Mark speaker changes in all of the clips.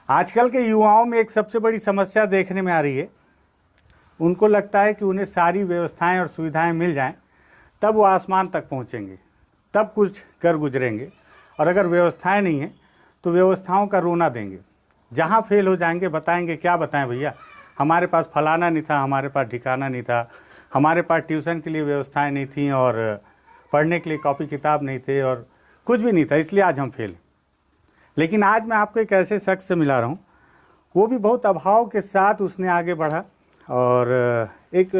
Speaker 1: आजकल के युवाओं में एक सबसे बड़ी समस्या देखने में आ रही है। उनको लगता है कि उन्हें सारी व्यवस्थाएं और सुविधाएं मिल जाएं, तब वो आसमान तक पहुंचेंगे, तब कुछ कर गुजरेंगे। और अगर व्यवस्थाएं नहीं हैं तो व्यवस्थाओं का रोना देंगे। जहां फेल हो जाएंगे बताएंगे, क्या बताएं भैया, हमारे पास फलाना नहीं था, हमारे पास ठिकाना नहीं था, हमारे पास ट्यूशन के लिए व्यवस्थाएं नहीं थी और पढ़ने के लिए कॉपी किताब नहीं थे और कुछ भी नहीं था, इसलिए आज हम फेल। लेकिन आज मैं आपको एक ऐसे शख्स से मिला रहा हूँ, वो भी बहुत अभाव के साथ उसने आगे बढ़ा और एक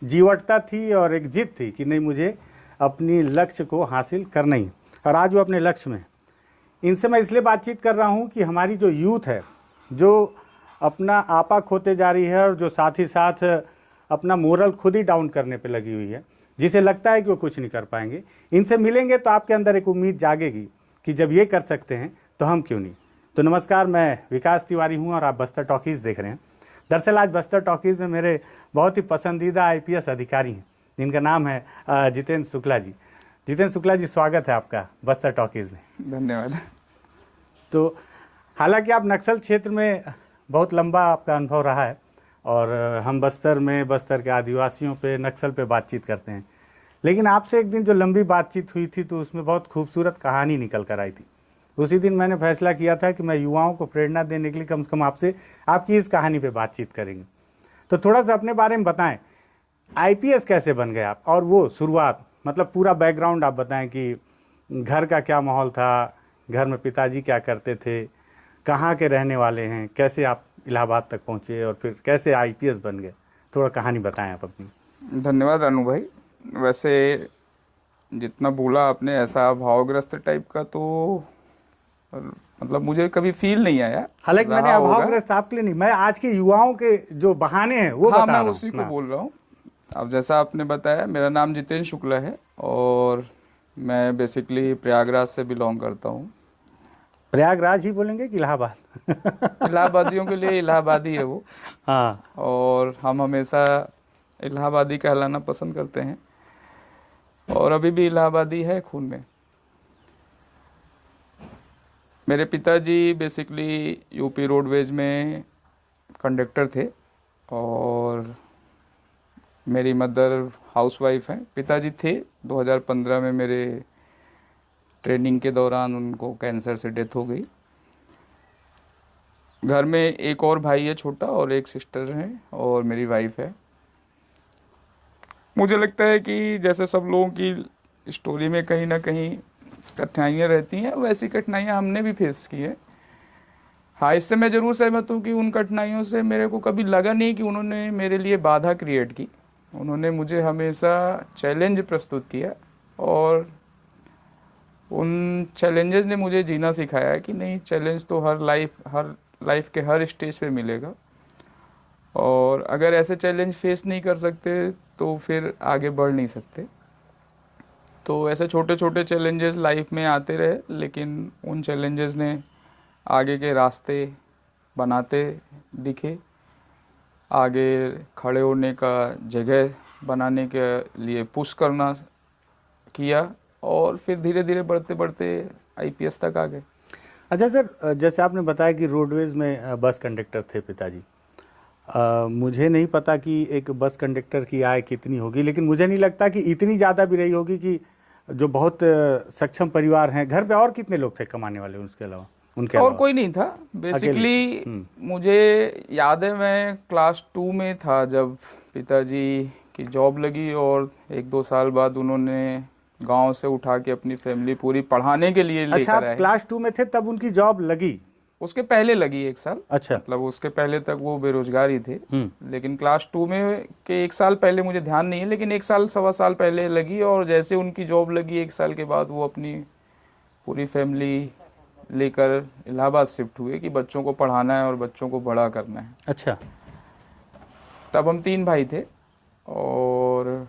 Speaker 1: जीवटता थी और एक जिद थी कि नहीं, मुझे अपनी लक्ष्य को हासिल करना ही। और आज वो अपने लक्ष्य में। इनसे मैं इसलिए बातचीत कर रहा हूँ कि हमारी जो यूथ है, जो अपना आपा खोते जा रही है और जो साथ ही साथ अपना मोरल खुद ही डाउन करने पे लगी हुई है, जिसे लगता है कि वो कुछ नहीं कर पाएंगे, इनसे मिलेंगे तो आपके अंदर एक उम्मीद जागेगी कि जब ये कर सकते हैं तो हम क्यों नहीं। तो नमस्कार, मैं विकास तिवारी हूँ और आप बस्तर टॉकीज़ देख रहे हैं। दरअसल आज बस्तर टॉकीज़ में मेरे बहुत ही पसंदीदा IPS अधिकारी हैं, जिनका नाम है जितेंद्र शुक्ला जी। जितेंद्र शुक्ला जी, स्वागत है आपका बस्तर टॉकीज़ में।
Speaker 2: धन्यवाद।
Speaker 1: तो हालांकि आप नक्सल क्षेत्र में बहुत लंबा आपका अनुभव रहा है और हम बस्तर में बस्तर के आदिवासियों पे, नक्सल पे बातचीत करते हैं, लेकिन आपसे एक दिन जो लंबी बातचीत हुई थी तो उसमें बहुत खूबसूरत कहानी निकल कर आई थी। उसी दिन मैंने फैसला किया था कि मैं युवाओं को प्रेरणा देने के लिए कम से कम आपसे आपकी इस कहानी पे बातचीत करेंगे। तो थोड़ा सा अपने बारे में बताएं, IPS कैसे बन गए आप, और वो शुरुआत, मतलब पूरा बैकग्राउंड आप बताएं कि घर का क्या माहौल था, घर में पिताजी क्या करते थे, कहाँ के रहने वाले हैं, कैसे आप इलाहाबाद तक पहुँचे और फिर कैसे IPS बन गए। थोड़ा कहानी बताएं आप अपनी।
Speaker 2: धन्यवाद अनु भाई। वैसे जितना बोला आपने ऐसा भावग्रस्त टाइप का तो मतलब मुझे कभी फील नहीं आया।
Speaker 1: हालांकि मैंने
Speaker 2: रहा होगा।
Speaker 1: अभावग्रस्त आपके लिए नहीं, मैं आज के युवाओं के जो बहाने हैं वो
Speaker 2: हाँ,
Speaker 1: बता
Speaker 2: मैं
Speaker 1: रहा
Speaker 2: उसी
Speaker 1: हूँ।
Speaker 2: को बोल रहा हूँ। अब जैसा आपने बताया, मेरा नाम जितेंद्र शुक्ला है और मैं बेसिकली प्रयागराज से बिलोंग करता हूँ।
Speaker 1: प्रयागराज ही बोलेंगे कि इलाहाबाद?
Speaker 2: इलाहाबादियों के लिए इलाहाबादी है वो।
Speaker 1: हाँ।
Speaker 2: और हम हमेशा इलाहाबादी कहलाना पसंद करते हैं और अभी भी इलाहाबादी है खून में। मेरे पिताजी बेसिकली यूपी रोडवेज में कंडक्टर थे और मेरी मदर हाउसवाइफ हैं। पिताजी थे 2015 में मेरे ट्रेनिंग के दौरान उनको कैंसर से डेथ हो गई। घर में एक और भाई है छोटा और एक सिस्टर है और मेरी वाइफ है। मुझे लगता है कि जैसे सब लोगों की स्टोरी में कहीं ना कहीं कठिनाइयाँ रहती हैं, वैसी कठिनाइयाँ हमने भी फेस की है। हाँ, इससे मैं ज़रूर सहमत हूँ कि उन कठिनाइयों से मेरे को कभी लगा नहीं कि उन्होंने मेरे लिए बाधा क्रिएट की। उन्होंने मुझे हमेशा चैलेंज प्रस्तुत किया और उन चैलेंजेस ने मुझे जीना सिखाया कि नहीं, चैलेंज तो हर लाइफ के हर स्टेज पे मिलेगा और अगर ऐसे चैलेंज फेस नहीं कर सकते तो फिर आगे बढ़ नहीं सकते। तो ऐसे छोटे छोटे चैलेंजेस लाइफ में आते रहे, लेकिन उन चैलेंजेस ने आगे के रास्ते बनाते दिखे, आगे खड़े होने का जगह बनाने के लिए पुश करना किया और फिर धीरे धीरे बढ़ते बढ़ते IPS तक आ गए।
Speaker 1: अच्छा सर, जैसे आपने बताया कि रोडवेज में बस कंडक्टर थे पिताजी। मुझे नहीं पता कि एक बस कंडक्टर की आय कितनी होगी, लेकिन मुझे नहीं लगता कि इतनी ज़्यादा भी रही होगी कि जो बहुत सक्षम परिवार हैं। घर पे और कितने लोग थे कमाने वाले उसके अलावा, उनके
Speaker 2: और
Speaker 1: अलावा?
Speaker 2: कोई नहीं था बेसिकली। मुझे याद है मैं क्लास 2 में था जब पिताजी की जॉब लगी और 1-2 साल बाद उन्होंने गांव से उठा के अपनी फैमिली पूरी पढ़ाने के लिए
Speaker 1: अच्छा,
Speaker 2: लेकर
Speaker 1: आप
Speaker 2: आए।
Speaker 1: क्लास 2 में थे तब उनकी जॉब लगी?
Speaker 2: उसके पहले लगी 1 साल।
Speaker 1: अच्छा।
Speaker 2: मतलब उसके पहले तक वो बेरोजगार ही थे,
Speaker 1: हम्म।
Speaker 2: लेकिन क्लास 2 में के 1 साल पहले मुझे ध्यान नहीं है, लेकिन 1 साल सवा साल पहले लगी और जैसे उनकी जॉब लगी 1 साल के बाद वो अपनी पूरी फैमिली लेकर इलाहाबाद शिफ्ट हुए कि बच्चों को पढ़ाना है और बच्चों को बड़ा करना है।
Speaker 1: अच्छा।
Speaker 2: तब हम 3 भाई थे और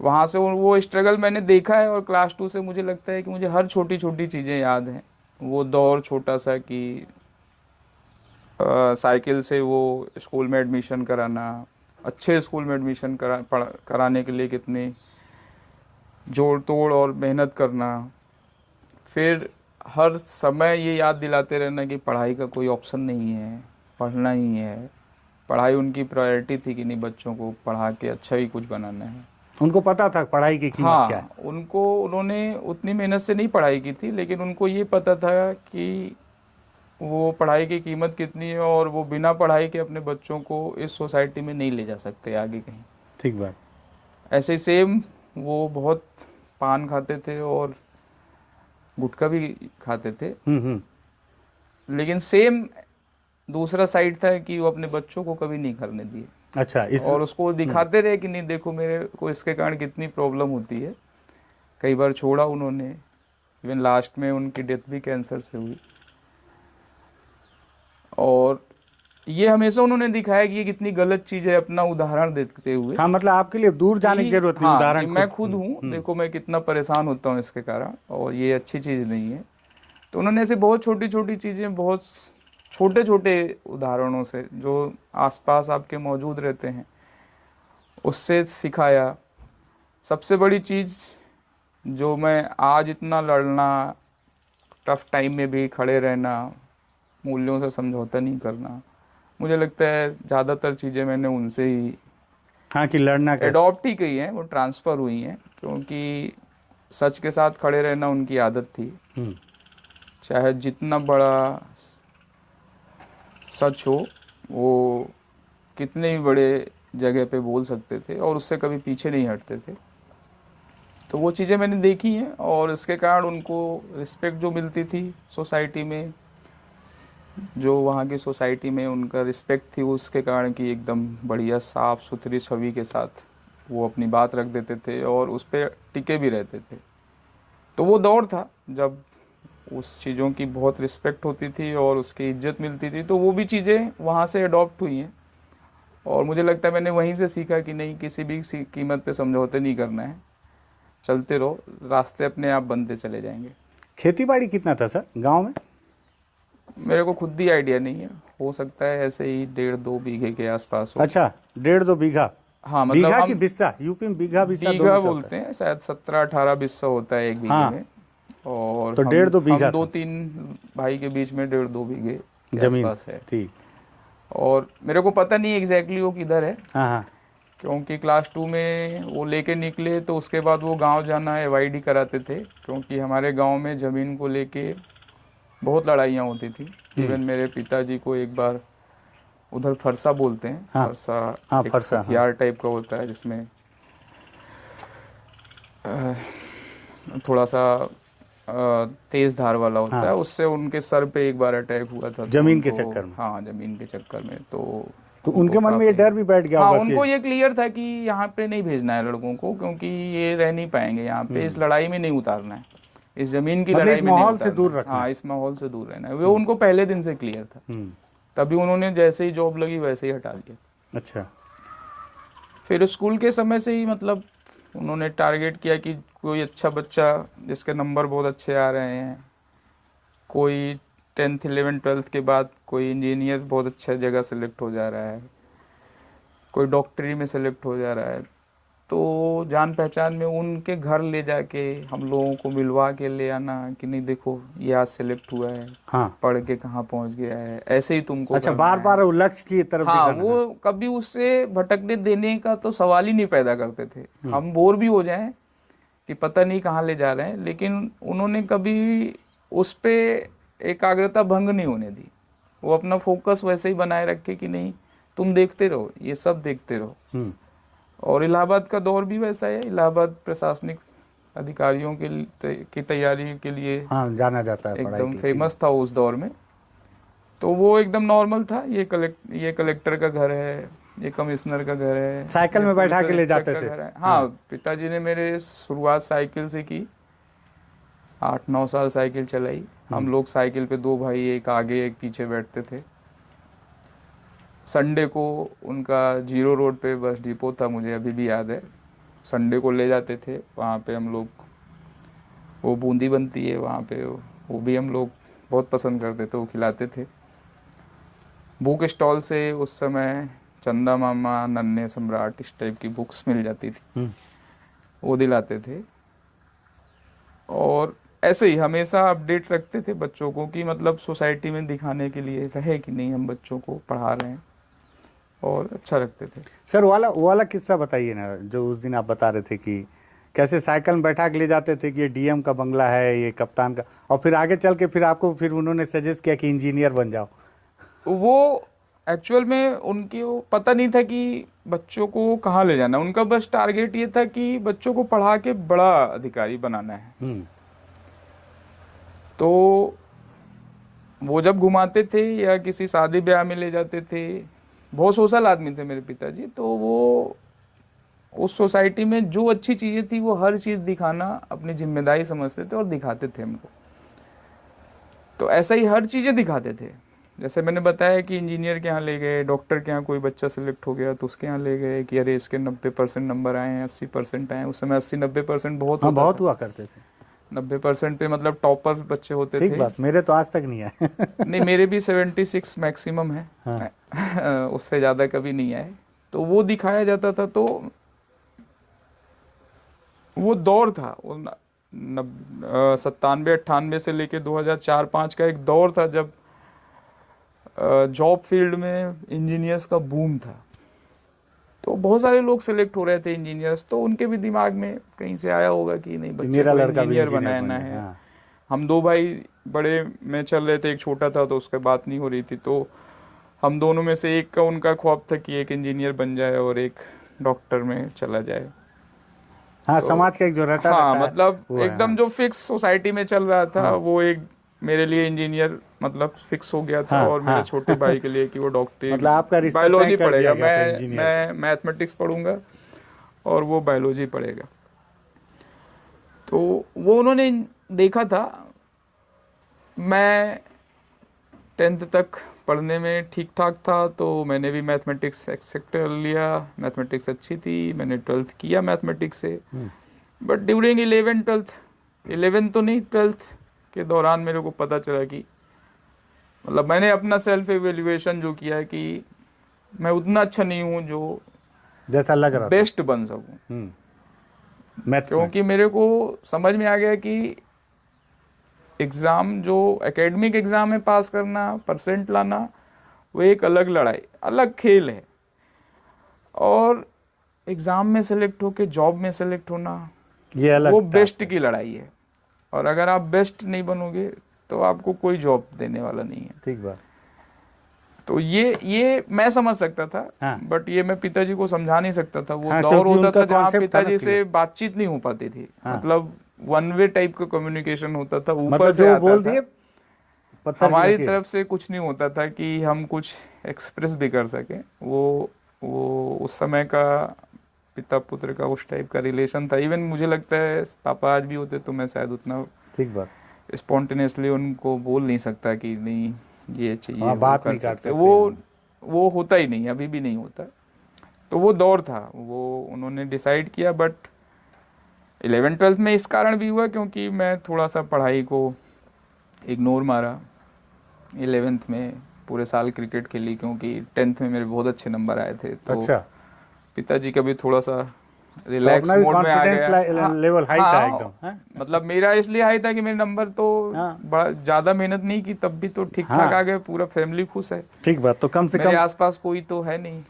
Speaker 2: वहाँ से वो स्ट्रगल मैंने देखा है और क्लास 2 से मुझे लगता है कि मुझे हर छोटी छोटी चीज़ें याद हैं। वो दौर छोटा सा कि साइकिल से वो स्कूल में एडमिशन कराना, अच्छे स्कूल में एडमिशन कराने के लिए कितनी जोड़ तोड़ और मेहनत करना, फिर हर समय ये याद दिलाते रहना कि पढ़ाई का कोई ऑप्शन नहीं है, पढ़ना ही है। पढ़ाई उनकी प्रायोरिटी थी कि नहीं, बच्चों को पढ़ा के अच्छा ही कुछ बनाना है।
Speaker 1: उनको पता था पढ़ाई की कीमत क्या है।
Speaker 2: हाँ, उन्होंने उतनी मेहनत से नहीं पढ़ाई की थी, लेकिन उनको ये पता था कि वो पढ़ाई की कीमत कितनी है, और वो बिना पढ़ाई के अपने बच्चों को इस सोसाइटी में नहीं ले जा सकते आगे कहीं।
Speaker 1: ठीक बात।
Speaker 2: ऐसे ही सेम वो बहुत पान खाते थे और गुटखा भी खाते थे, लेकिन सेम दूसरा साइड था कि वो अपने बच्चों को कभी नहीं करने दिए।
Speaker 1: अच्छा,
Speaker 2: और उसको दिखाते रहे कि नहीं देखो मेरे को इसके कारण कितनी प्रॉब्लम होती है। कई बार छोड़ा उन्होंने, इवन लास्ट में उनकी डेथ भी कैंसर से हुई। और ये हमेशा उन्होंने दिखाया कि ये कितनी गलत चीज़ है, अपना उदाहरण देते हुए।
Speaker 1: हाँ, मतलब आपके लिए दूर जाने की जरूरत नहीं,
Speaker 2: हाँ,
Speaker 1: उदाहरण
Speaker 2: मैं खुद हूँ, देखो मैं कितना परेशान होता हूँ इसके कारण, और ये अच्छी चीज़ नहीं है। तो उन्होंने ऐसे बहुत छोटी छोटी चीज़ें, बहुत छोटे छोटे उदाहरणों से जो आसपास आपके मौजूद रहते हैं उससे सिखाया। सबसे बड़ी चीज़ जो मैं आज इतना लड़ना, टफ टाइम में भी खड़े रहना, मूल्यों से समझौता नहीं करना, मुझे लगता है ज़्यादातर चीज़ें मैंने उनसे ही
Speaker 1: हाँ कि लड़ना कैसे।
Speaker 2: एडॉप्ट ही की हैं, वो ट्रांसफ़र हुई हैं, क्योंकि सच के साथ खड़े रहना उनकी आदत थी। चाहे जितना बड़ा सच हो, वो कितने भी बड़े जगह पे बोल सकते थे और उससे कभी पीछे नहीं हटते थे। तो वो चीज़ें मैंने देखी हैं, और इसके कारण उनको रिस्पेक्ट जो मिलती थी सोसाइटी में, जो वहाँ की सोसाइटी में उनका रिस्पेक्ट थी, उसके कारण कि एकदम बढ़िया साफ़ सुथरी छवि के साथ वो अपनी बात रख देते थे और उस पर टिके भी रहते थे। तो वो दौर था जब उस चीज़ों की बहुत रिस्पेक्ट होती थी और उसकी इज्जत मिलती थी। तो वो भी चीज़ें वहाँ से अडॉप्ट हुई हैं, और मुझे लगता है मैंने वहीं से सीखा कि नहीं, किसी भी कीमत पे समझौते नहीं करना है, चलते रहो, रास्ते अपने आप बनते चले जाएंगे।
Speaker 1: खेती बाड़ी कितना था सर गांव में?
Speaker 2: मेरे को खुद भी आइडिया नहीं है, हो सकता है ऐसे ही 1.5-2 बीघे के आसपास हो।
Speaker 1: अच्छा, 1.5-2 बीघा।
Speaker 2: हाँ, मतलब
Speaker 1: बीघा
Speaker 2: हम
Speaker 1: की बिस्सा, यूपी में बीघा बिस्सा
Speaker 2: बीघा
Speaker 1: दोनों
Speaker 2: बोलते हैं, शायद 17-18 बिस्सा होता है एक बीघे
Speaker 1: हाँ।
Speaker 2: में। और
Speaker 1: तो 1.5-2 बीघा
Speaker 2: हम 2-3 भाई के बीच में 1.5-2 बीघे के
Speaker 1: जमीन
Speaker 2: आसपास है।
Speaker 1: ठीक।
Speaker 2: और मेरे को पता नहीं एग्जैक्टली वो किधर है,
Speaker 1: हाँ हाँ।
Speaker 2: क्योंकि क्लास 2 में वो लेके निकले तो उसके बाद वो गांव जाना एवॉइड ही कराते थे, क्योंकि हमारे गांव में ज़मीन को लेके बहुत लड़ाइयाँ होती थी। इवन मेरे पिताजी को एक बार, उधर फरसा बोलते हैं,
Speaker 1: हाँ।
Speaker 2: फरसा
Speaker 1: हाँ,
Speaker 2: एक
Speaker 1: फरसा,
Speaker 2: हथियार टाइप का होता है जिसमें थोड़ा सा तेज धार वाला होता
Speaker 1: हाँ।
Speaker 2: है, उससे उनके सर पे एक बार अटैक हुआ था।
Speaker 1: जमीन के चक्कर में?
Speaker 2: हाँ, जमीन के चक्कर में।
Speaker 1: तो उनके मन में ये डर भी बैठ गया
Speaker 2: हाँ,
Speaker 1: होगा
Speaker 2: उनको
Speaker 1: कि
Speaker 2: ये क्लियर था कि यहाँ पे नहीं भेजना है लड़कों को, क्योंकि ये रह नहीं पाएंगे यहाँ पे, इस लड़ाई में नहीं उतारना है, इस जमीन की
Speaker 1: मतलब
Speaker 2: लड़ाई
Speaker 1: इस
Speaker 2: में नहीं
Speaker 1: माहौल से
Speaker 2: उतारना
Speaker 1: दूर
Speaker 2: है।
Speaker 1: रखना
Speaker 2: हाँ, इस माहौल से दूर रहना है, वो उनको पहले दिन से क्लियर था। तभी उन्होंने जैसे ही जॉब लगी वैसे ही हटा दिया।
Speaker 1: अच्छा।
Speaker 2: फिर स्कूल के समय से ही मतलब उन्होंने टारगेट किया कि कोई अच्छा बच्चा जिसके नंबर बहुत अच्छे आ रहे हैं, कोई 10th 11th 12th के बाद कोई इंजीनियर बहुत अच्छा जगह सेलेक्ट हो जा रहा है, कोई डॉक्टरी में सेलेक्ट हो जा रहा है, तो जान पहचान में उनके घर ले जाके हम लोगों को मिलवा के ले आना कि नहीं देखो ये आज सेलेक्ट हुआ है,
Speaker 1: हाँ।
Speaker 2: पढ़ के कहाँ पहुँच गया है, ऐसे ही तुमको
Speaker 1: अच्छा,
Speaker 2: करना
Speaker 1: बार
Speaker 2: है।
Speaker 1: बार वो लक्ष्य की तरफ
Speaker 2: हाँ,
Speaker 1: दिखाना
Speaker 2: वो कभी उससे भटकने देने का तो सवाल ही नहीं पैदा करते थे। हम बोर भी हो जाएं कि पता नहीं कहाँ ले जा रहे हैं, लेकिन उन्होंने कभी उस पे एकाग्रता भंग नहीं होने दी। वो अपना फोकस वैसे ही बनाए रखे कि नहीं तुम देखते रहो, ये सब देखते रहो। और इलाहाबाद का दौर भी वैसा है, इलाहाबाद प्रशासनिक अधिकारियों की तैयारी के लिए
Speaker 1: हाँ, जाना जाता है,
Speaker 2: एकदम फेमस था उस दौर में। तो वो एकदम नॉर्मल था, ये कलेक्टर का घर है, ये कमिश्नर का घर है,
Speaker 1: साइकिल में बैठा के ले जाते थे।
Speaker 2: हाँ, पिताजी ने मेरे शुरुआत साइकिल से की, 8-9 साल साइकिल चलाई। हम लोग साइकिल पे 2 भाई, एक आगे एक पीछे बैठते थे। संडे को उनका जीरो रोड पे बस डिपो था, मुझे अभी भी याद है, संडे को ले जाते थे वहाँ पे हम लोग। वो बूंदी बनती है वहाँ पे, वो भी हम लोग बहुत पसंद करते थे, वो खिलाते थे। बुक स्टॉल से उस समय चंदा मामा, नन्हे सम्राट, इस टाइप की बुक्स मिल जाती थी, वो दिलाते थे। और ऐसे ही हमेशा अपडेट रखते थे बच्चों को कि मतलब सोसाइटी में दिखाने के लिए रहे कि नहीं हम बच्चों को पढ़ा रहे हैं, और अच्छा रखते थे।
Speaker 1: सर वो वाला किस्सा बताइए ना, जो उस दिन आप बता रहे थे कि कैसे साइकिल में बैठा के ले जाते थे कि ये डीएम का बंगला है, ये कप्तान का, और फिर आगे चल के फिर आपको फिर उन्होंने सजेस्ट किया कि इंजीनियर बन जाओ।
Speaker 2: वो एक्चुअल में उनकी वो पता नहीं था कि बच्चों को कहाँ ले जाना, उनका बस टारगेट ये था कि बच्चों को पढ़ा के बड़ा अधिकारी बनाना है। तो वो जब घुमाते थे या किसी शादी ब्याह में ले जाते थे, बहुत सोशल आदमी थे मेरे पिताजी, तो वो उस सोसाइटी में जो अच्छी चीज़ें थी वो हर चीज़ दिखाना अपनी जिम्मेदारी समझते थे और दिखाते थे हमको। तो ऐसा ही हर चीज़ें दिखाते थे। जैसे मैंने बताया कि इंजीनियर के यहाँ ले गए, डॉक्टर के यहाँ कोई बच्चा सिलेक्ट हो गया तो उसके यहाँ ले गए कि अरे इसके 90% नंबर आए हैं, 80% आए हैं। उस समय 80-90% बहुत होता
Speaker 1: बहुत
Speaker 2: था।
Speaker 1: हुआ करते थे।
Speaker 2: 90% पे मतलब टॉपर बच्चे होते थे।
Speaker 1: ठीक बात, मेरे तो आज तक नहीं आए।
Speaker 2: नहीं, मेरे भी 76 मैक्सिमम है।
Speaker 1: हाँ।
Speaker 2: उससे ज़्यादा कभी नहीं आए। तो वो दिखाया जाता था। तो वो दौर था, वो 97-98 से लेके 2004-05 का एक दौर था जब जॉब फील्ड में इंजीनियर्स का बूम था। तो बहुत सारे लोग सिलेक्ट हो रहे थे इंजीनियर्स, तो उनके भी दिमाग में कहीं से आया होगा कि नहीं बच्चे
Speaker 1: मेरा
Speaker 2: को
Speaker 1: लड़का भी
Speaker 2: इंजीनियर
Speaker 1: इंजीनियर
Speaker 2: बनाना
Speaker 1: बने।
Speaker 2: है।
Speaker 1: हाँ।
Speaker 2: हम दो भाई बड़े में चल रहे थे, एक छोटा था तो उसका बात नहीं हो रही थी। तो हम दोनों में से एक का उनका ख्वाब था कि एक इंजीनियर बन जाए और एक डॉक्टर में चला जाए।
Speaker 1: हाँ,
Speaker 2: तो
Speaker 1: समाज का एक जो रटा
Speaker 2: हाँ,
Speaker 1: रटा है,
Speaker 2: मतलब
Speaker 1: वो है।
Speaker 2: एकदम
Speaker 1: हाँ।
Speaker 2: जो फिक्स सोसाइटी में चल रहा था,
Speaker 1: हाँ।
Speaker 2: वो एक मेरे लिए इंजीनियर मतलब फिक्स हो गया था।
Speaker 1: हाँ,
Speaker 2: और मेरे
Speaker 1: हाँ।
Speaker 2: छोटे भाई के लिए कि वो डॉक्टर
Speaker 1: मतलब आपका रिश्ता तय
Speaker 2: बायोलॉजी
Speaker 1: कर दिया
Speaker 2: पढ़ेगा,
Speaker 1: गया था इंजीनियर से।
Speaker 2: मैं मैथमेटिक्स पढ़ूंगा और वो बायोलॉजी पढ़ेगा। तो वो उन्होंने देखा था। मैं 10th तक पढ़ने में ठीक ठाक था, तो मैंने भी मैथमेटिक्स एक्सेप्ट कर लिया। मैथमेटिक्स अच्छी थी, मैंने 12th किया मैथमेटिक्स से। बट ड्यूरिंग 11th तो नहीं, 12th के दौरान मेरे को पता चला कि मतलब मैंने अपना सेल्फ एवेल्युएशन जो किया है कि मैं उतना अच्छा नहीं हूँ जो
Speaker 1: जैसा लग रहा
Speaker 2: बेस्ट बन सकूँ।
Speaker 1: मैथ्स में।
Speaker 2: क्योंकि मेरे को समझ में आ गया कि एग्ज़ाम जो एकेडमिक एग्ज़ाम है पास करना, परसेंट लाना, वो एक अलग लड़ाई, अलग खेल है। और एग्ज़ाम में सेलेक्ट होके जॉब में सेलेक्ट होना,
Speaker 1: ये अलग
Speaker 2: वो
Speaker 1: टास्क
Speaker 2: बेस्ट
Speaker 1: है।
Speaker 2: की लड़ाई है। और अगर आप बेस्ट नहीं बनोगे तो आपको कोई जॉब देने वाला नहीं है।
Speaker 1: ठीक बात।
Speaker 2: तो ये मैं समझ सकता था।
Speaker 1: हाँ।
Speaker 2: बट ये मैं पिताजी को समझा नहीं सकता था। वो
Speaker 1: हाँ,
Speaker 2: दौर
Speaker 1: क्योंकि
Speaker 2: होता
Speaker 1: उनका
Speaker 2: था जहाँ
Speaker 1: concept था ना
Speaker 2: पिताजी से
Speaker 1: clear।
Speaker 2: बातचीत नहीं हो पाती थी।
Speaker 1: हाँ।
Speaker 2: मतलब वन वे टाइप का कम्युनिकेशन होता था, ऊपर
Speaker 1: मतलब
Speaker 2: से
Speaker 1: जो
Speaker 2: आता
Speaker 1: बोल
Speaker 2: था।
Speaker 1: दिए पत्थर की
Speaker 2: हमारी
Speaker 1: लकीर।
Speaker 2: तरफ से कुछ नहीं होता था कि हम कुछ एक्सप्रेस भी कर सकें। वो उस समय का पिता पुत्र का उस टाइप का रिलेशन था। इवन मुझे लगता है पापा आज भी होते तो मैं शायद उतना
Speaker 1: ठीक बात।
Speaker 2: स्पॉन्टेनियसली उनको बोल नहीं सकता कि नहीं ये चाहिए,
Speaker 1: हाँ,
Speaker 2: वो
Speaker 1: बात
Speaker 2: कर
Speaker 1: नहीं काट
Speaker 2: सकते।
Speaker 1: सकते।
Speaker 2: वो होता ही नहीं, अभी भी नहीं होता। तो वो दौर था, वो उन्होंने डिसाइड किया। बट 11th-12th में इस कारण भी हुआ क्योंकि मैं थोड़ा सा पढ़ाई को इग्नोर मारा। 11th में पूरे साल क्रिकेट खेली क्योंकि 10th में मेरे बहुत अच्छे नंबर आए थे। तो
Speaker 1: अच्छा,
Speaker 2: पिताजी का भी थोड़ा सा
Speaker 1: तो
Speaker 2: रिलैक्स
Speaker 1: अपना भी
Speaker 2: मोड में आ गया।
Speaker 1: कॉन्फिडेंस लेवल हाई था
Speaker 2: हाँ,
Speaker 1: एकदम। हाँ?
Speaker 2: मतलब मेरा इसलिए हाई था कि मेरे नंबर तो
Speaker 1: हाँ।
Speaker 2: बड़ा ज़्यादा मेहनत नहीं की, तब भी तो ठीक ठाक
Speaker 1: हाँ।
Speaker 2: आ गए। पूरा फैमिली खुश है,
Speaker 1: ठीक बात। तो कम से
Speaker 2: मेरे
Speaker 1: कम
Speaker 2: आसपास कोई तो है नहीं।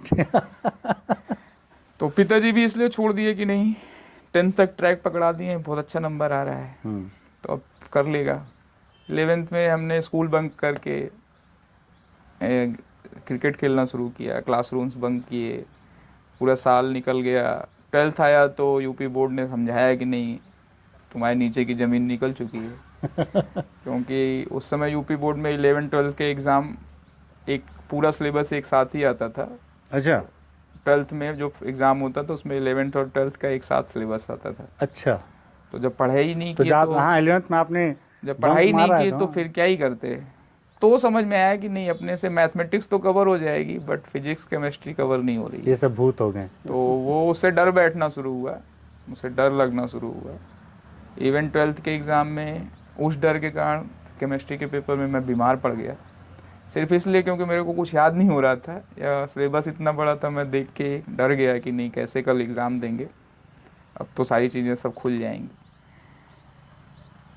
Speaker 2: तो पिताजी भी इसलिए छोड़ दिए कि नहीं, 10th तक ट्रैक पकड़ा दिए, बहुत अच्छा नंबर आ रहा है तो अब कर लेगा। 11th में हमने स्कूल बंक करके क्रिकेट खेलना शुरू किया, क्लासरूम्स बंक किए, पूरा साल निकल गया। 12th आया तो यूपी बोर्ड ने समझाया कि नहीं, तुम्हारे नीचे की ज़मीन निकल चुकी है। क्योंकि उस समय यूपी बोर्ड में 11th-12th के एग्ज़ाम एक पूरा सिलेबस एक साथ ही आता था।
Speaker 1: अच्छा।
Speaker 2: 12th में जो एग्ज़ाम होता था उसमें 11th और 12th का एक साथ सिलेबस आता था।
Speaker 1: अच्छा,
Speaker 2: तो जब पढ़ाई नहीं
Speaker 1: तो
Speaker 2: की
Speaker 1: जब
Speaker 2: तो
Speaker 1: हाँ 11th में आपने
Speaker 2: जब
Speaker 1: बंक
Speaker 2: पढ़ाई नहीं
Speaker 1: मारा है
Speaker 2: की तो फिर क्या ही करते। तो समझ में आया कि नहीं, अपने से मैथमेटिक्स तो कवर हो जाएगी बट फिजिक्स केमिस्ट्री कवर नहीं हो रही है।
Speaker 1: ये सब भूत हो गए।
Speaker 2: तो वो उससे डर बैठना शुरू हुआ, मुझसे डर लगना शुरू हुआ। इवन 12th के एग्ज़ाम में उस डर के कारण केमिस्ट्री के पेपर में मैं बीमार पड़ गया, सिर्फ इसलिए क्योंकि मेरे को कुछ याद नहीं हो रहा था या सिलेबस इतना बड़ा था। मैं देख के डर गया कि नहीं, कैसे कल एग्ज़ाम देंगे, अब तो सारी चीज़ें सब खुल जाएंगी।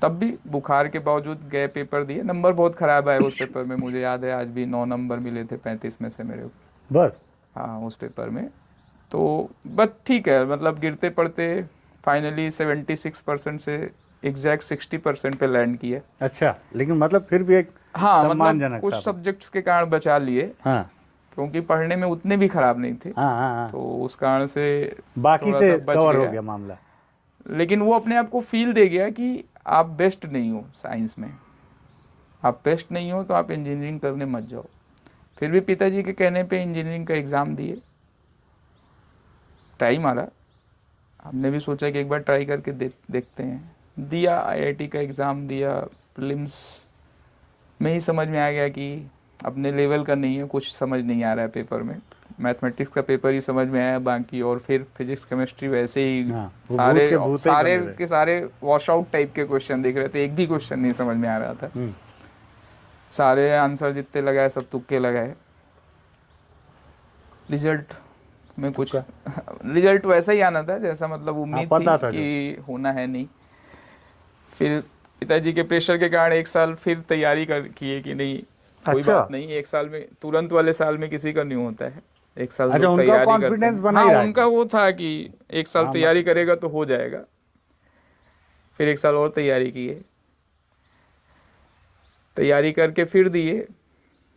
Speaker 2: तब भी बुखार के बावजूद गए, पेपर दिए, नंबर बहुत ख़राब आए उस पेपर में, मुझे याद है आज भी 9 नंबर मिले थे 35 में से मेरे को।
Speaker 1: बस।
Speaker 2: हाँ उस पेपर में। तो बस ठीक है, मतलब गिरते पड़ते फाइनली 76% से एग्जैक्ट 60% पे लैंड किए।
Speaker 1: अच्छा, लेकिन मतलब फिर भी एक
Speaker 2: हाँ मतलब
Speaker 1: सम्मानजनक
Speaker 2: कुछ
Speaker 1: था।
Speaker 2: सब्जेक्ट्स के कारण बचा लिए,
Speaker 1: हाँ
Speaker 2: क्योंकि पढ़ने में उतने भी खराब नहीं थे।
Speaker 1: हाँ हाँ हाँ।
Speaker 2: तो उस कारण से
Speaker 1: बाकी
Speaker 2: थोड़ा
Speaker 1: से
Speaker 2: सा बच
Speaker 1: कवर हो
Speaker 2: गया।
Speaker 1: गया मामला।
Speaker 2: लेकिन वो अपने आप को फील दे गया कि आप बेस्ट नहीं हो साइंस में, आप बेस्ट नहीं हो तो आप इंजीनियरिंग करने मत जाओ। फिर भी पिताजी के कहने पे इंजीनियरिंग का एग्ज़ाम दिए, ट्राई मारा, हमने भी सोचा कि एक बार ट्राई करके देखते हैं। दिया, आईआईटी का एग्ज़ाम दिया, प्रीलिम्स में ही समझ में आ गया कि अपने लेवल का नहीं है, कुछ समझ नहीं आ रहा है पेपर में। मैथमेटिक्स का पेपर ही समझ में आया बाकी, और फिर फिजिक्स केमिस्ट्री वैसे ही
Speaker 1: हाँ, वो
Speaker 2: सारे
Speaker 1: भूत के भूत ही
Speaker 2: सारे
Speaker 1: बने रहे।
Speaker 2: के सारे वॉश आउट टाइप के क्वेश्चन दिख रहे थे, एक भी क्वेश्चन नहीं समझ में आ रहा था। सारे आंसर जितने लगाए सब तुक्के लगाए। रिजल्ट में कुछ रिजल्ट वैसा ही आना था जैसा मतलब उम्मीद
Speaker 1: पता
Speaker 2: थी
Speaker 1: था
Speaker 2: कि होना है नहीं। फिर पिताजी के प्रेशर के कारण 1 साल फिर तैयारी किए कि नहीं कोई
Speaker 1: अच्छा।
Speaker 2: बात नहीं, 1 साल में, तुरंत वाले साल में किसी का नहीं होता है, 1 साल
Speaker 1: अच्छा,
Speaker 2: लोग
Speaker 1: उनका
Speaker 2: तैयारी करते
Speaker 1: कॉन्फिडेंस
Speaker 2: हैं।
Speaker 1: बना
Speaker 2: हाँ
Speaker 1: ही रहा
Speaker 2: उनका
Speaker 1: है।
Speaker 2: वो था कि 1 साल
Speaker 1: हाँ,
Speaker 2: तैयारी करेगा तो हो जाएगा। फिर 1 साल और तैयारी किए, तैयारी करके फिर दिए।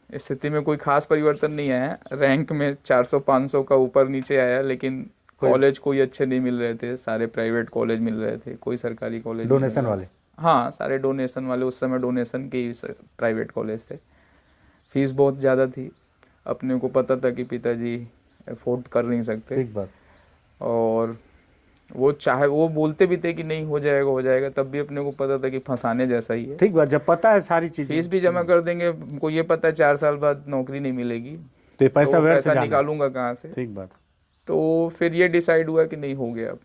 Speaker 2: स्थिति में कोई खास परिवर्तन नहीं आया, रैंक में 400-500 का ऊपर नीचे आया, लेकिन कॉलेज कोई अच्छे नहीं मिल रहे थे, सारे प्राइवेट कॉलेज मिल रहे थे, कोई सरकारी कॉलेज नहीं मिल
Speaker 1: डोनेशन
Speaker 2: रहा।
Speaker 1: वाले।
Speaker 2: हाँ सारे डोनेशन वाले, उस समय डोनेशन के ही प्राइवेट कॉलेज थे। फीस बहुत ज़्यादा थी, अपने को पता था कि पिताजी अफोर्ड कर नहीं सकते।
Speaker 1: ठीक बात।
Speaker 2: और वो बोलते भी थे कि नहीं हो जाएगा, तब भी अपने को पता था कि फंसाने जैसा ही है।
Speaker 1: ठीक बात, जब पता है सारी चीजें।
Speaker 2: फीस भी जमा कर देंगे, हमको ये पता है 4 साल बाद नौकरी नहीं मिलेगी,
Speaker 1: तो ये पैसा
Speaker 2: तो
Speaker 1: व्यर्थ
Speaker 2: पैसा
Speaker 1: जाना।
Speaker 2: निकालूंगा कहाँ से।
Speaker 1: ठीक बात।
Speaker 2: तो फिर ये डिसाइड हुआ कि नहीं हो गया अब।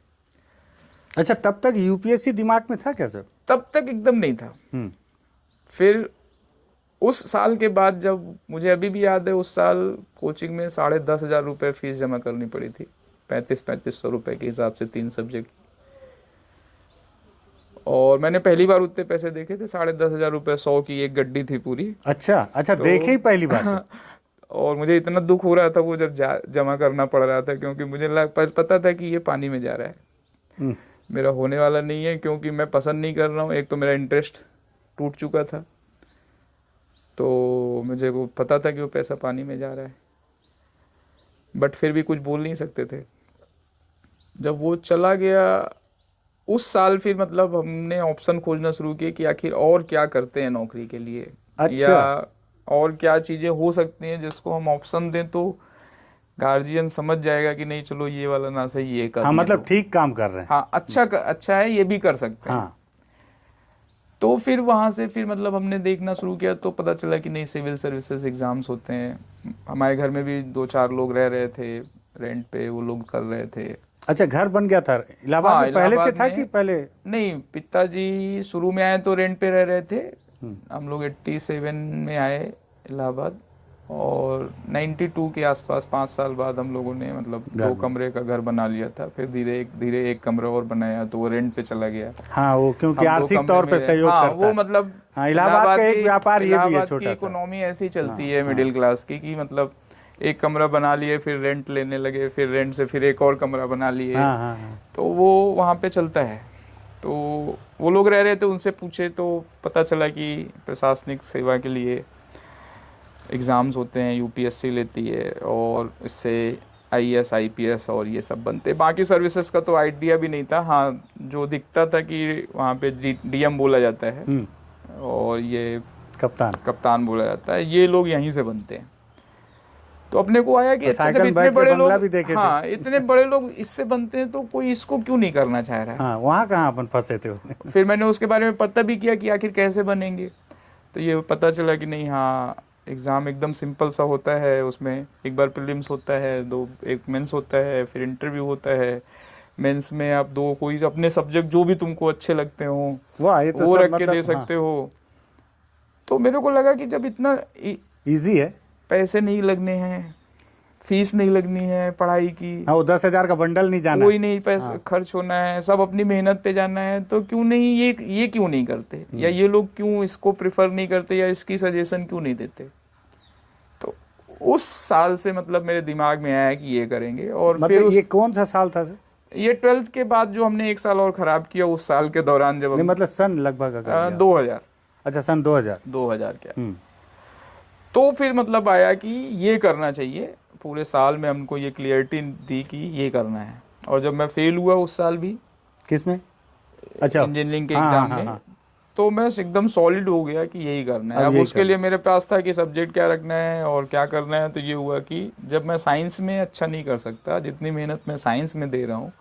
Speaker 1: अच्छा, तब तक यूपीएससी दिमाग में था क्या सर?
Speaker 2: तब तक एकदम नहीं था। फिर उस साल के बाद, जब मुझे अभी भी याद है, उस साल कोचिंग में 10,500 रुपये फीस जमा करनी पड़ी थी, 3500 रुपये के हिसाब से 3 सब्जेक्ट। और मैंने पहली बार उतने पैसे देखे थे, 10,500 रुपये, 100 की एक गड्डी थी पूरी।
Speaker 1: अच्छा, देखे ही पहली बार।
Speaker 2: और मुझे इतना दुख हो रहा था वो जब जमा करना पड़ रहा था, क्योंकि मुझे पता था कि ये पानी में जा रहा है, मेरा होने वाला नहीं है, क्योंकि मैं पसंद नहीं कर रहा हूँ। एक तो मेरा इंटरेस्ट टूट चुका था, तो मुझे को पता था कि वो पैसा पानी में जा रहा है, बट फिर भी कुछ बोल नहीं सकते थे। जब वो चला गया उस साल, फिर मतलब हमने ऑप्शन खोजना शुरू किए कि आखिर और क्या करते हैं नौकरी के लिए।
Speaker 1: अच्छा।
Speaker 2: या और क्या चीज़ें हो सकती हैं जिसको हम ऑप्शन दें तो गार्जियन समझ जाएगा कि नहीं चलो ये वाला ना सही, ये कर।
Speaker 1: हाँ, मतलब ठीक काम कर रहे हैं।
Speaker 2: हाँ अच्छा है, ये भी कर सकते हैं।
Speaker 1: हाँ।
Speaker 2: तो फिर वहाँ से फिर मतलब हमने देखना शुरू किया, तो पता चला कि नहीं सिविल सर्विसेज एग्ज़ाम्स होते हैं। हमारे घर में भी 2-4 लोग रह रहे थे रेंट पे, वो लोग कर रहे थे।
Speaker 1: अच्छा, घर बन गया था इलाहाबाद
Speaker 2: हाँ,
Speaker 1: में पहले से
Speaker 2: इलाहाबाद
Speaker 1: था
Speaker 2: में।
Speaker 1: कि पहले?
Speaker 2: नहीं, पिताजी शुरू में आए तो रेंट पे रह रहे थे, हम लोग 87 में आए इलाहाबाद, और 92 के आसपास 5 साल बाद हम लोगों ने मतलब 2 कमरे का घर बना लिया था। फिर धीरे धीरे 1 कमरा और बनाया, तो वो रेंट पे चला गया।
Speaker 1: हाँ, वो क्योंकि
Speaker 2: हम 2
Speaker 1: आर्थिक
Speaker 2: कमरे
Speaker 1: तौर
Speaker 2: में
Speaker 1: पे
Speaker 2: रहे।
Speaker 1: सहयोग
Speaker 2: हाँ,
Speaker 1: करता
Speaker 2: वो
Speaker 1: है।
Speaker 2: मतलब
Speaker 1: हाँ, इलाहाबाद का एक व्यापार ये भी है
Speaker 2: इलाहाबाद
Speaker 1: छोटा
Speaker 2: की
Speaker 1: सा।
Speaker 2: इकोनॉमी ऐसी चलती
Speaker 1: हाँ,
Speaker 2: है मिडिल क्लास की, कि मतलब 1 कमरा बना लिए, फिर रेंट लेने लगे, फिर रेंट से फिर 1 और कमरा बना लिए।
Speaker 1: हाँ।
Speaker 2: तो वो वहाँ पे चलता है। तो वो लोग रह रहे थे, उनसे पूछे तो पता चला कि प्रशासनिक सेवा के लिए एग्ज़ाम्स होते हैं, यूपीएससी लेती है, और इससे आईएएस आईपीएस और ये सब बनते हैं। बाकी सर्विसेज का तो आइडिया भी नहीं था। हाँ, जो दिखता था कि वहाँ पे डीएम बोला जाता है और ये कप्तान बोला जाता है, ये लोग यहीं से बनते हैं। तो अपने को आया कि अच्छा, जब इतने बड़े लोग, हाँ इतने बड़े लोग इससे बनते हैं, तो कोई इसको क्यों नहीं करना चाह रहा है।
Speaker 1: हाँ, वहाँ कहाँ अपन फंसे थे।
Speaker 2: फिर मैंने उसके बारे में पता भी किया कि आखिर कैसे बनेंगे, तो ये पता चला कि नहीं, हाँ एग्ज़ाम एकदम सिंपल सा होता है। उसमें एक बार प्रीलिम्स होता है, एक मेंस होता है, फिर इंटरव्यू होता है। मेंस में आप कोई अपने सब्जेक्ट जो भी तुमको अच्छे लगते हो वो रख के दे सकते हो। तो मेरे को लगा कि जब इतना
Speaker 1: इजी है,
Speaker 2: पैसे नहीं लगने हैं, फीस नहीं लगनी है पढ़ाई की,
Speaker 1: हाँ, वो 10,000 का बंडल नहीं जाना।
Speaker 2: कोई नहीं पैसा खर्च होना है, सब अपनी मेहनत पे जाना है, तो क्यों नहीं ये क्यों नहीं करते, या ये लोग क्यों इसको प्रिफर नहीं करते, या इसकी सजेशन क्यों नहीं देते। तो उस साल से मतलब मेरे दिमाग में आया कि ये करेंगे। और फिर
Speaker 1: मतलब ये कौन सा साल था सर?
Speaker 2: ये 12th के बाद जो हमने 1 साल और खराब किया, उस साल के दौरान जब
Speaker 1: नहीं, मतलब सन लगभग अगर
Speaker 2: 2000
Speaker 1: अच्छा, सन 2000
Speaker 2: के तो फिर मतलब आया कि ये करना चाहिए। पूरे साल में हमको ये क्लियरिटी दी कि ये करना है। और जब मैं फेल हुआ उस साल भी,
Speaker 1: किसमें? अच्छा,
Speaker 2: इंजीनियरिंग के
Speaker 1: हाँ,
Speaker 2: एग्जाम
Speaker 1: हाँ,
Speaker 2: में,
Speaker 1: हाँ।
Speaker 2: तो मैं एकदम सॉलिड हो गया कि यही करना है।
Speaker 1: अब
Speaker 2: अब
Speaker 1: यही
Speaker 2: उसके
Speaker 1: करना
Speaker 2: लिए मेरे पास था कि सब्जेक्ट क्या रखना है और क्या करना है। तो ये हुआ कि जब मैं साइंस में अच्छा नहीं कर सकता, जितनी मेहनत मैं साइंस में दे रहा हूँ,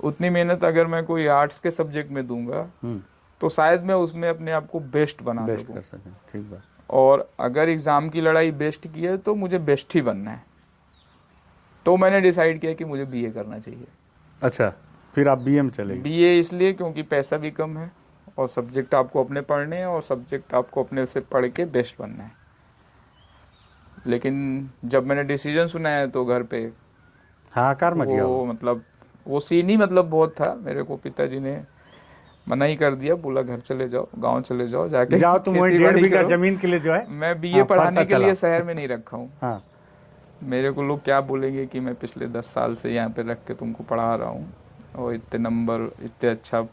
Speaker 2: उतनी मेहनत अगर मैं कोई आर्ट्स के सब्जेक्ट में दूंगा तो शायद मैं उसमें अपने आप को बेस्ट बना
Speaker 1: बेस्ट
Speaker 2: सकूं।
Speaker 1: कर सकें। ठीक बात।
Speaker 2: और अगर एग्ज़ाम की लड़ाई बेस्ट की है तो मुझे बेस्ट ही बनना है। तो मैंने डिसाइड किया कि मुझे बीए करना चाहिए।
Speaker 1: अच्छा, फिर आप बीए में चले गए।
Speaker 2: बीए इसलिए क्योंकि पैसा भी कम है और सब्जेक्ट आपको अपने पढ़ने हैं और सब्जेक्ट आपको अपने से पढ़ के बेस्ट बनना है। लेकिन जब मैंने डिसीजन सुनाया तो घर पे
Speaker 1: हाहाकार मच गया
Speaker 2: वो
Speaker 1: होगा।
Speaker 2: मतलब वो सीन ही मतलब बहुत था। मेरे को पिताजी ने मना ही कर दिया, बोला घर चले जाओ, गांव चले जाओ, जाके
Speaker 1: जाओ तुम वही 1.5
Speaker 2: खेती-बाड़ी
Speaker 1: बीघा
Speaker 2: करो।
Speaker 1: जमीन के लिए जो है,
Speaker 2: मैं बीए
Speaker 1: हाँ,
Speaker 2: पढ़ाने
Speaker 1: फरसा
Speaker 2: के लिए
Speaker 1: चलाओ।
Speaker 2: शहर में नहीं रखा हूँ।
Speaker 1: हाँ,
Speaker 2: मेरे को लोग क्या बोलेंगे कि मैं पिछले 10 साल से यहाँ पे रख के तुमको पढ़ा रहा हूँ और इतने नंबर, इतने अच्छा,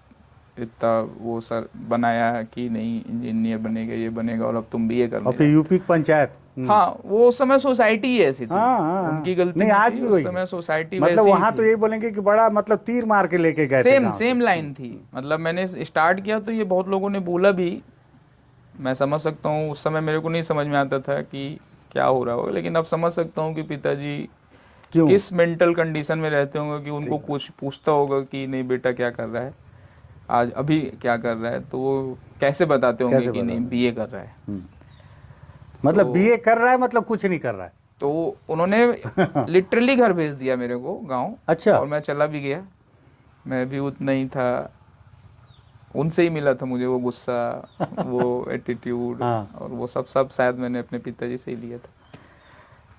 Speaker 2: इतना वो सर बनाया कि नहीं इंजीनियर बनेगा, ये बनेगा, और अब तुम बीए कर
Speaker 1: और फिर यूपी की पंचायत।
Speaker 2: हाँ, वो उस समय सोसाइटी ही ऐसी थी।
Speaker 1: हाँ, हाँ,
Speaker 2: उनकी गलती
Speaker 1: नहीं, आज
Speaker 2: थी,
Speaker 1: भी
Speaker 2: उस
Speaker 1: वही
Speaker 2: समय सोसाइटी
Speaker 1: मतलब
Speaker 2: वैसी ही
Speaker 1: वहाँ
Speaker 2: थी।
Speaker 1: तो यही बोलेंगे कि बड़ा मतलब तीर मार के लेके गए थे
Speaker 2: सेम
Speaker 1: गाँव से।
Speaker 2: सेम लाइन थी। मतलब मैंने स्टार्ट किया तो ये बहुत लोगों ने बोला भी, मैं समझ सकता हूँ। उस समय मेरे को नहीं समझ में आता था कि क्या हो रहा होगा, लेकिन अब समझ सकता हूँ कि पिताजी
Speaker 1: क्यों?
Speaker 2: किस मेंटल कंडीशन में रहते होंगे कि उनको कुछ पूछता होगा कि नहीं बेटा क्या कर रहा है, आज अभी क्या कर रहा है, तो वो कैसे बताते होंगे कि नहीं बीए कर रहा है।
Speaker 1: मतलब
Speaker 2: तो
Speaker 1: बीए कर रहा है, मतलब कुछ नहीं कर रहा है।
Speaker 2: तो उन्होंने लिटरली घर भेज दिया मेरे को गांव।
Speaker 1: अच्छा।
Speaker 2: और मैं चला भी गया। मैं भी उतना ही था, उनसे ही मिला था मुझे वो गुस्सा, वो एटीट्यूड,
Speaker 1: हाँ।
Speaker 2: और वो सब शायद मैंने अपने पिताजी से ही लिया था।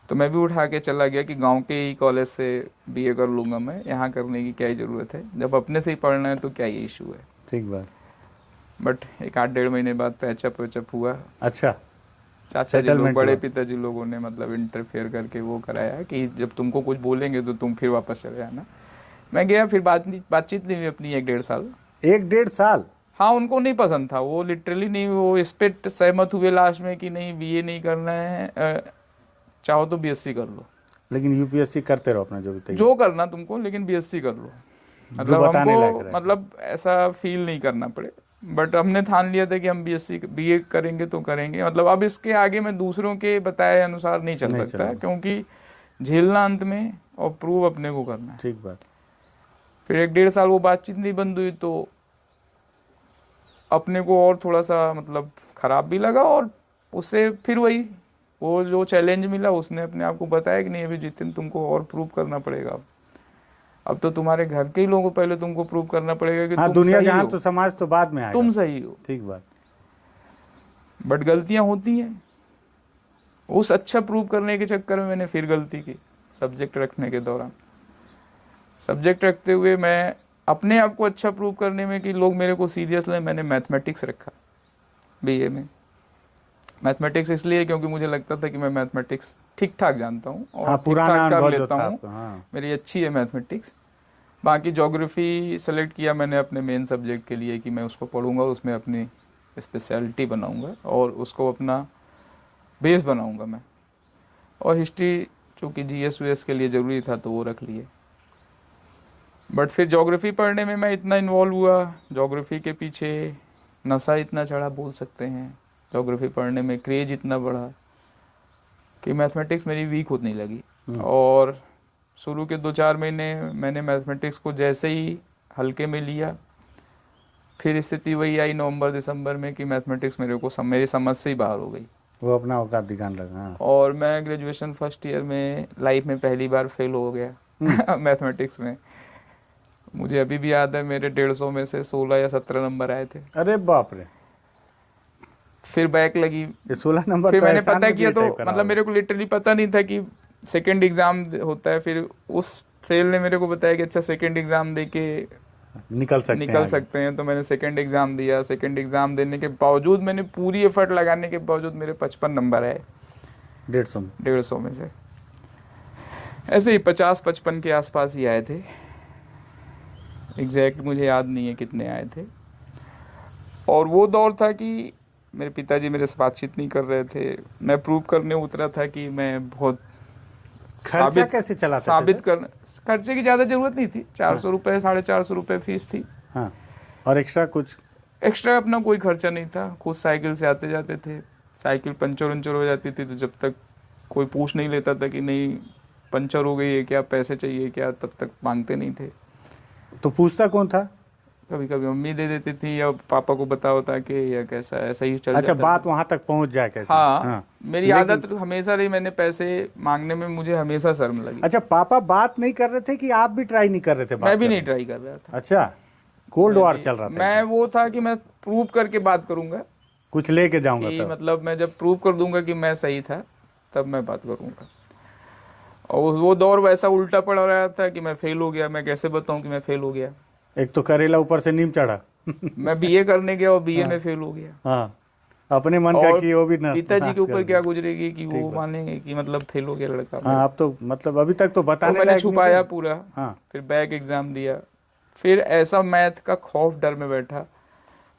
Speaker 2: तो मैं भी उठा के चला गया कि गांव के ही कॉलेज से बीए कर लूँगा मैं, यहाँ करने की क्या ही ज़रूरत है, जब अपने से ही पढ़ना है तो क्या ये इशू है।
Speaker 1: ठीक बात।
Speaker 2: बट 1-8-1.5 महीने बाद पैचअप हुआ।
Speaker 1: अच्छा,
Speaker 2: चाचा जी लोग,
Speaker 1: सेटलमेंट
Speaker 2: बड़े
Speaker 1: हुआ।
Speaker 2: पिताजी लोगों ने मतलब इंटरफेयर करके वो कराया कि जब तुमको कुछ बोलेंगे तो तुम फिर वापस चले आना। मैं गया, फिर बातचीत नहीं हुई अपनी 1-1.5 साल।
Speaker 1: 1-1.5 साल?
Speaker 2: हाँ, उनको नहीं पसंद था, वो लिटरली नहीं, वो इस पे सहमत हुए लास्ट में कि नहीं बीए नहीं करना है, चाहो तो बीएससी कर लो,
Speaker 1: लेकिन यूपीएससी करते रहो अपना जो भी तैयारी।
Speaker 2: जो करना तुमको, लेकिन बीएससी कर लो। मतलब
Speaker 1: बताने लायक
Speaker 2: हमको
Speaker 1: रहे।
Speaker 2: मतलब ऐसा फील नहीं करना पड़े। बट हमने ठान लिया था कि हम बीए करेंगे तो करेंगे। मतलब अब इसके आगे मैं दूसरों के बताए अनुसार नहीं चल सकता, क्योंकि झेलना अंत में और प्रूव अपने को करना है।
Speaker 1: ठीक बात।
Speaker 2: फिर 1-1.5 साल वो बातचीत नहीं बंद हुई तो अपने को और थोड़ा सा मतलब खराब भी लगा। और उससे फिर वही वो जो चैलेंज मिला, उसने अपने आप को बताया कि नहीं अभी जितिन तुमको और प्रूव करना पड़ेगा। अब तो तुम्हारे घर के ही लोगों को पहले तुमको प्रूव करना पड़ेगा कि
Speaker 1: हाँ,
Speaker 2: तुम
Speaker 1: दुनिया
Speaker 2: सही
Speaker 1: जहाँ
Speaker 2: हो,
Speaker 1: तो समाज तो बाद में आएगा।
Speaker 2: तुम सही हो।
Speaker 1: ठीक बात।
Speaker 2: बट गलतियां होती हैं। उस अच्छा प्रूव करने के चक्कर में मैंने फिर गलती की। सब्जेक्ट रखने के दौरान, सब्जेक्ट रखते हुए मैं अपने आप को अच्छा प्रूव करने में कि लोग मेरे को सीरियस लें, मैंने मैथमेटिक्स रखा बीए में। मैथमेटिक्स इसलिए क्योंकि मुझे लगता था कि मैं मैथमेटिक्स ठीक ठाक जानता हूँ और
Speaker 1: हाँ,
Speaker 2: ठीक
Speaker 1: पुराना
Speaker 2: ठाक कर
Speaker 1: अनुभव जो
Speaker 2: लेता
Speaker 1: था
Speaker 2: हूँ।
Speaker 1: आपका, हाँ।
Speaker 2: मेरी अच्छी है मैथमेटिक्स। बाकी ज्योग्राफी सेलेक्ट किया मैंने अपने मेन सब्जेक्ट के लिए कि मैं उसको पढ़ूंगा, उसमें अपनी स्पेशलिटी बनाऊंगा और उसको अपना बेस बनाऊंगा मैं। और हिस्ट्री चूँकि जीएस वीएस के लिए ज़रूरी था तो वो रख लिए। बट फिर ज्योग्राफी पढ़ने में मैं इतना इन्वॉल्व हुआ, ज्योग्राफी के पीछे नशा इतना चढ़ा बोल सकते हैं, ज्योग्राफी पढ़ने में क्रेज इतना बढ़ा कि मैथमेटिक्स मेरी वीक होने लगी। और शुरू के 2-4 महीने मैंने मैथमेटिक्स को जैसे ही हल्के में लिया, फिर स्थिति वही आई नवंबर-दिसंबर में कि मैथमेटिक्स मेरे को मेरी समझ से ही बाहर हो गई।
Speaker 1: वो अपना औकात दिखाने लगा। हाँ।
Speaker 2: और मैं ग्रेजुएशन फर्स्ट ईयर में लाइफ में पहली बार फेल हो गया मैथमेटिक्स में। मुझे अभी भी याद है, मेरे 150 में से 16 या 17 नंबर आए थे।
Speaker 1: अरे बाप रे।
Speaker 2: फिर बैक लगी।
Speaker 1: ये 16 नंबर
Speaker 2: फिर
Speaker 1: तो
Speaker 2: मैंने
Speaker 1: एहसान
Speaker 2: पता
Speaker 1: में
Speaker 2: किया
Speaker 1: भी
Speaker 2: तो
Speaker 1: टाइप करा
Speaker 2: मतलब
Speaker 1: होगा।
Speaker 2: मेरे को लिटरली पता नहीं था कि सेकंड एग्ज़ाम होता है, फिर उस फेल ने मेरे को बताया कि अच्छा सेकंड एग्ज़ाम दे के
Speaker 1: निकल सकते हैं।
Speaker 2: तो मैंने सेकंड एग्ज़ाम दिया। सेकंड एग्ज़ाम देने के बावजूद, मैंने पूरी एफर्ट लगाने के बावजूद मेरे 55 नंबर आए 150 में से। ऐसे ही 50-55 के आसपास ही आए थे, एग्जैक्ट मुझे याद नहीं है कितने आए थे। और वो दौर था कि मेरे पिताजी मेरे से बातचीत नहीं कर रहे थे, मैं प्रूव करने उतरा था कि मैं बहुत
Speaker 1: खर्चा कैसे चलाते
Speaker 2: साबित कर। खर्चे की ज़्यादा ज़रूरत नहीं थी, 400 रुपये 450 रुपये फीस थी।
Speaker 1: हाँ, और एक्स्ट्रा
Speaker 2: अपना कोई खर्चा नहीं था, खुद साइकिल से आते जाते थे। साइकिल पंचर हो जाती थी तो जब तक कोई पूछ नहीं लेता था कि नहीं पंचर हो गई है क्या, पैसे चाहिए क्या, तब तक मांगते नहीं थे।
Speaker 1: तो पूछता कौन था?
Speaker 2: कभी कभी मम्मी दे देती थी या पापा को बताओ था कि या कैसा, ऐसा ही चल
Speaker 1: अच्छा,
Speaker 2: जाता
Speaker 1: बात
Speaker 2: था।
Speaker 1: वहां तक पहुंच जाए कैसे?
Speaker 2: हाँ, मेरी आदत हमेशा रही, मैंने पैसे मांगने में मुझे हमेशा शर्म लगी।
Speaker 1: अच्छा, पापा बात नहीं कर रहे थे कि आप भी ट्राई नहीं कर रहे थे?
Speaker 2: मैं भी नहीं ट्राई कर रहा था।
Speaker 1: अच्छा, कोल्ड वॉर चल रहा था।
Speaker 2: मैं वो था कि मैं प्रूव करके बात करूंगा,
Speaker 1: कुछ लेके जाऊंगा
Speaker 2: कि
Speaker 1: तब।
Speaker 2: मतलब मैं जब प्रूव कर दूंगा कि मैं सही था तब मैं बात करूंगा। और वो दौर वैसा उल्टा पड़ रहा था कि मैं फेल हो गया। मैं कैसे बताऊं कि मैं फेल हो गया?
Speaker 1: एक तो करेला ऊपर से नीम चढ़ा।
Speaker 2: मैं बीए करने गया और बीए में फेल हो गया।
Speaker 1: हाँ, अपने मन का कि वो भी ना
Speaker 2: पिताजी के ऊपर क्या गुजरेगी कि वो मानेंगे कि मतलब फेल हो गया लड़का।
Speaker 1: हाँ, आप तो मतलब अभी तक तो बताने
Speaker 2: मैंने छुपाया पूरा।
Speaker 1: हाँ,
Speaker 2: फिर बैक एग्जाम दिया। फिर ऐसा मैथ का खौफ डर में बैठा,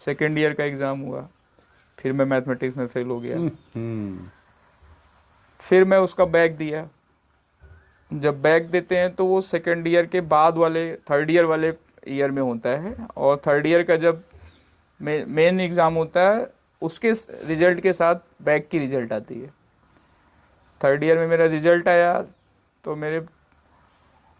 Speaker 2: सेकेंड ईयर का एग्जाम हुआ, फिर मैं मैथमेटिक्स में फेल हो गया। फिर मैं उसका बैक दिया। जब बैक देते हैं तो वो सेकेंड ईयर के बाद वाले थर्ड ईयर वाले ईयर में होता है, और थर्ड ईयर का जब मेन एग्ज़ाम होता है उसके रिजल्ट के साथ बैक की रिजल्ट आती है। थर्ड ईयर में मेरा रिजल्ट आया तो मेरे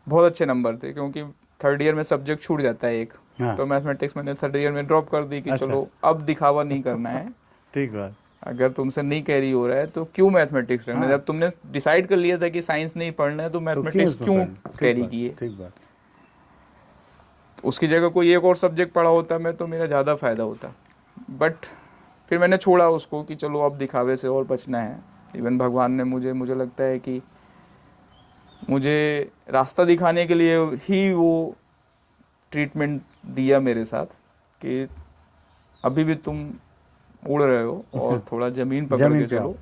Speaker 2: बहुत अच्छे नंबर थे, क्योंकि थर्ड ईयर में सब्जेक्ट छूट जाता है एक।
Speaker 1: हाँ।
Speaker 2: तो मैथमेटिक्स मैंने थर्ड ईयर में ड्रॉप कर दी कि
Speaker 1: अच्छा।
Speaker 2: चलो अब दिखावा नहीं करना है।
Speaker 1: ठीक बात।
Speaker 2: अगर तुमसे नहीं कैरी हो रहा है तो क्यों मैथमेटिक्स लेना?
Speaker 1: हाँ।
Speaker 2: जब तुमने डिसाइड कर लिया था कि साइंस नहीं पढ़ना है तो मैथमेटिक्स क्यों कैरी किए?
Speaker 1: ठीक बात।
Speaker 2: उसकी जगह कोई एक और सब्जेक्ट पढ़ा होता मैं तो मेरा ज़्यादा फ़ायदा होता। बट फिर मैंने छोड़ा उसको कि चलो अब दिखावे से और बचना है। इवन भगवान ने मुझे लगता है कि मुझे रास्ता दिखाने के लिए ही वो ट्रीटमेंट दिया मेरे साथ कि अभी भी तुम उड़ रहे हो और थोड़ा ज़मीन पकड़ के चलो।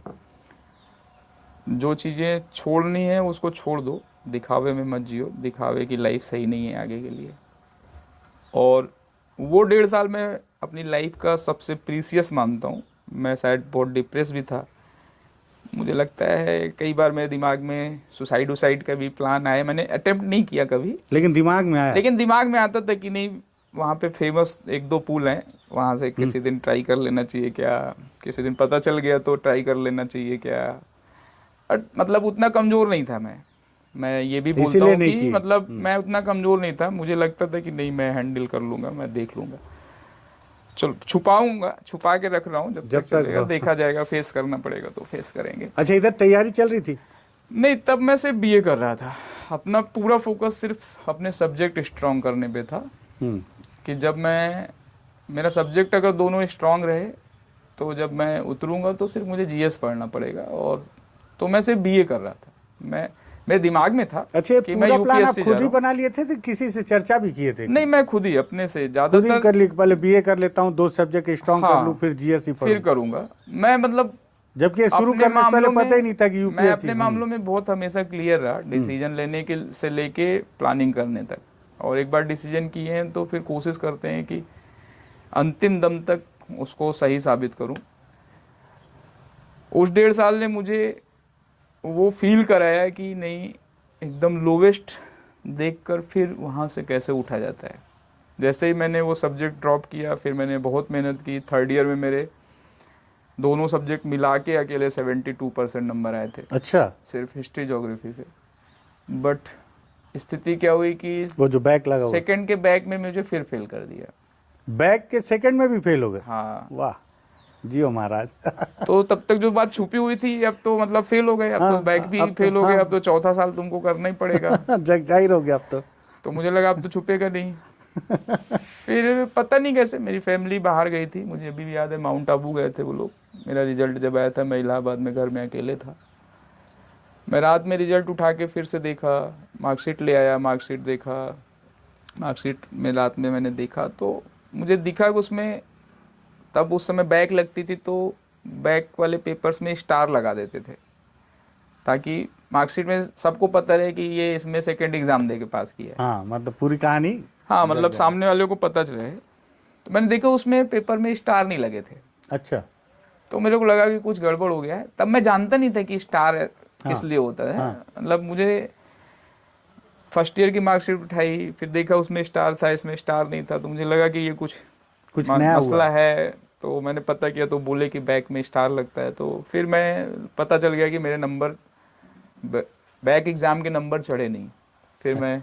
Speaker 2: जो चीज़ें छोड़नी है उसको छोड़ दो, दिखावे में मत जियो। दिखावे की लाइफ सही नहीं है आगे के लिए। और वो 1.5 साल में अपनी लाइफ का सबसे प्रीसियस मानता हूँ। मैं शायद बहुत डिप्रेस भी था। मुझे लगता है कई बार मेरे दिमाग में सुसाइड का भी प्लान आया। मैंने अटेम्प्ट नहीं किया कभी,
Speaker 1: लेकिन दिमाग में आया।
Speaker 2: लेकिन दिमाग में आता था कि नहीं वहाँ पे फेमस 1-2 पूल हैं, वहाँ से किसी दिन ट्राई कर लेना चाहिए क्या, किसी दिन पता चल गया तो ट्राई कर लेना चाहिए क्या। मतलब उतना कमज़ोर नहीं था मैं ये भी बोलता हूँ कि मतलब मैं उतना कमज़ोर नहीं था। मुझे लगता था कि नहीं मैं हैंडल कर लूँगा, मैं देख लूँगा, चलो छुपा के रख रहा हूँ, जब तक चलेगा देखा जाएगा, फेस करना पड़ेगा तो फेस करेंगे।
Speaker 1: अच्छा, इधर तैयारी चल रही थी?
Speaker 2: नहीं, तब मैं सिर्फ बीए कर रहा था। अपना पूरा फोकस सिर्फ अपने सब्जेक्ट स्ट्रॉन्ग करने पे था कि जब मेरा सब्जेक्ट अगर दोनों स्ट्रॉन्ग रहे तो जब मैं उतरूँगा तो सिर्फ मुझे जीएस पढ़ना पड़ेगा। और तो मैं सिर्फ बीए कर रहा था। मेरे दिमाग में था।
Speaker 1: अच्छा, कि मैं यूपीएससी खुद ही बना लिए थे, तो किसी से चर्चा भी किए थे?
Speaker 2: नहीं, मैं खुद ही अपने से ज़्यादातर
Speaker 1: कर ली। पहले बीए कर लेता हूँ, 2 सब्जेक्ट स्ट्रॉन्ग कर लूँ, फिर जीएससी
Speaker 2: फिर करूँगा मैं। मतलब
Speaker 1: जबकि शुरू करने से पहले पता ही नहीं था कि यूपीएससी।
Speaker 2: मैं अपने मामलों में बहुत हमेशा क्लियर रहा, डिसीजन लेने के से लेके प्लानिंग करने तक। और एक बार डिसीजन किए हैं तो फिर कोशिश करते हैं कि अंतिम दम तक उसको सही साबित करूं। उस 1.5 साल ने मुझे वो फील कराया कि नहीं, एकदम लोवेस्ट देखकर फिर वहाँ से कैसे उठा जाता है। जैसे ही मैंने वो सब्जेक्ट ड्रॉप किया, फिर मैंने बहुत मेहनत की। थर्ड ईयर में मेरे दोनों सब्जेक्ट मिला के अकेले 72% नंबर आए थे।
Speaker 1: अच्छा,
Speaker 2: सिर्फ हिस्ट्री ज्योग्राफी से। बट स्थिति क्या हुई कि
Speaker 1: वो जो बैक लगा,
Speaker 2: सेकंड के बैक में मुझे फिर फेल कर दिया।
Speaker 1: बैक के सेकंड में भी फेल हो गए?
Speaker 2: हाँ।
Speaker 1: वाह, जियो महाराज।
Speaker 2: तो तब तक जो बात छुपी हुई थी, अब तो मतलब फेल हो गए। अब तो बैक भी फेल हो गए। अब तो 4था साल तुमको करना ही पड़ेगा।
Speaker 1: जग जाहिर हो गया अब तो मुझे
Speaker 2: लगा अब तो छुपेगा नहीं। फिर पता नहीं कैसे मेरी फैमिली बाहर गई थी। मुझे अभी भी याद है, माउंट आबू गए थे वो लोग। मेरा रिजल्ट जब आया था मैं इलाहाबाद में घर में अकेले था। मैं रात में रिजल्ट उठा के फिर से देखा, मार्कशीट ले आया, मार्कशीट देखा, मार्कशीट में रात में मैंने देखा तो मुझे दिखा कि उसमें तब उस समय बैक लगती थी तो बैक वाले पेपर्स में स्टार लगा देते थे ताकि मार्कशीट में सबको पता रहे कि ये इसमें सेकंड एग्जाम दे के पास किया है।
Speaker 1: हाँ, मतलब पूरी कहानी।
Speaker 2: हाँ, मतलब सामने वाले को पता चले। तो मैंने देखा उसमें पेपर में स्टार नहीं लगे थे।
Speaker 1: अच्छा।
Speaker 2: तो मेरे को लगा कि कुछ गड़बड़ हो गया है। तब मैं जानता नहीं था कि स्टार किस लिए होता है। मतलब मुझे फर्स्ट ईयर की मार्कशीट उठाई, फिर देखा उसमें स्टार था, इसमें स्टार नहीं था, तो मुझे लगा कि ये कुछ
Speaker 1: नया
Speaker 2: मसला है। तो मैंने पता किया तो बोले कि बैक में स्टार लगता है। तो फिर मैं पता चल गया कि मेरे नंबर बैक एग्ज़ाम के नंबर चढ़े नहीं। फिर मैं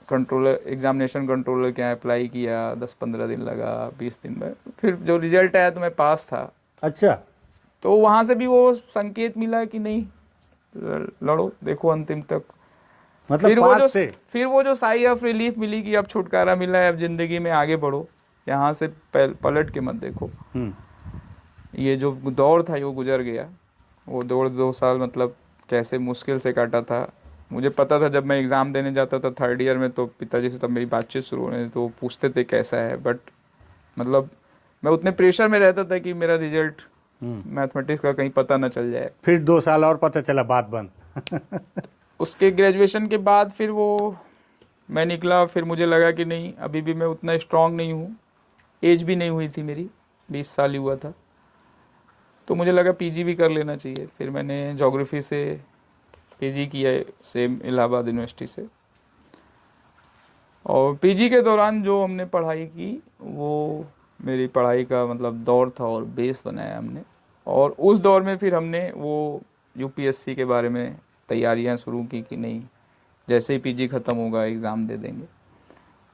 Speaker 2: कंट्रोलर एग्जामिनेशन कंट्रोलर के यहाँ अप्लाई किया, 10-15 दिन लगा, 20 दिन में फिर जो रिजल्ट आया तो मैं पास था।
Speaker 1: अच्छा।
Speaker 2: तो वहाँ से भी वो संकेत मिला कि नहीं, लड़ो, देखो अंतिम तक।
Speaker 1: मतलब
Speaker 2: फिर वो जो साई ऑफ रिलीफ मिली कि अब छुटकारा मिला है, अब जिंदगी में आगे बढ़ो, यहाँ से पलट के मत देखो। ये जो दौर था वो गुजर गया। वो दौड़ 2 साल मतलब कैसे मुश्किल से काटा था। मुझे पता था जब मैं एग्ज़ाम देने जाता था 3rd ईयर में तो पिताजी से तब मेरी बातचीत शुरू होने तो पूछते थे कैसा है, बट मतलब मैं उतने प्रेशर में रहता था कि मेरा रिजल्ट मैथमेटिक्स का कहीं पता ना चल जाए।
Speaker 1: फिर 2 साल और पता चला बात बंद।
Speaker 2: उसके ग्रेजुएशन के बाद फिर वो मैं निकला, फिर मुझे लगा कि नहीं अभी भी मैं उतना स्ट्रांग नहीं हूँ, एज भी नहीं हुई थी मेरी, 20 साल ही हुआ था। तो मुझे लगा पीजी भी कर लेना चाहिए। फिर मैंने ज्योग्राफी से पीजी किया है, सेम इलाहाबाद यूनिवर्सिटी से। और पीजी के दौरान जो हमने पढ़ाई की वो मेरी पढ़ाई का मतलब दौर था और बेस बनाया हमने। और उस दौर में फिर हमने वो यूपीएससी के बारे में तैयारियां शुरू की कि नहीं जैसे ही पीजी ख़त्म होगा एग्ज़ाम दे देंगे।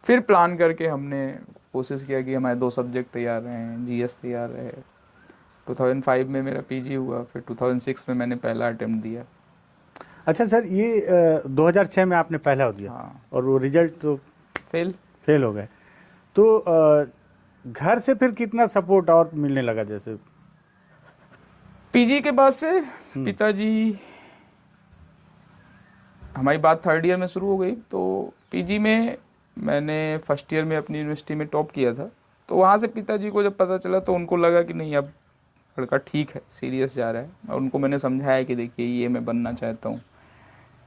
Speaker 2: फिर प्लान करके हमने कोशिश किया कि हमारे 2 सब्जेक्ट तैयार रहें, जीएस तैयार रहे। 2005 में मेरा पीजी हुआ, फिर 2006 में मैंने पहला अटेम्प्ट दिया।
Speaker 1: अच्छा सर, ये 2006 में आपने पहला दिया।
Speaker 2: हाँ।
Speaker 1: और वो रिजल्ट तो फेल हो गए। तो घर से फिर कितना सपोर्ट और मिलने लगा? जैसे
Speaker 2: पीजी के बाद से पिताजी, हमारी बात 3rd ईयर में शुरू हो गई। तो पीजी में मैंने फर्स्ट ईयर में अपनी यूनिवर्सिटी में टॉप किया था। तो वहाँ से पिताजी को जब पता चला तो उनको लगा कि नहीं अब लड़का ठीक है, सीरियस जा रहा है। और उनको मैंने समझाया कि देखिए ये मैं बनना चाहता हूँ,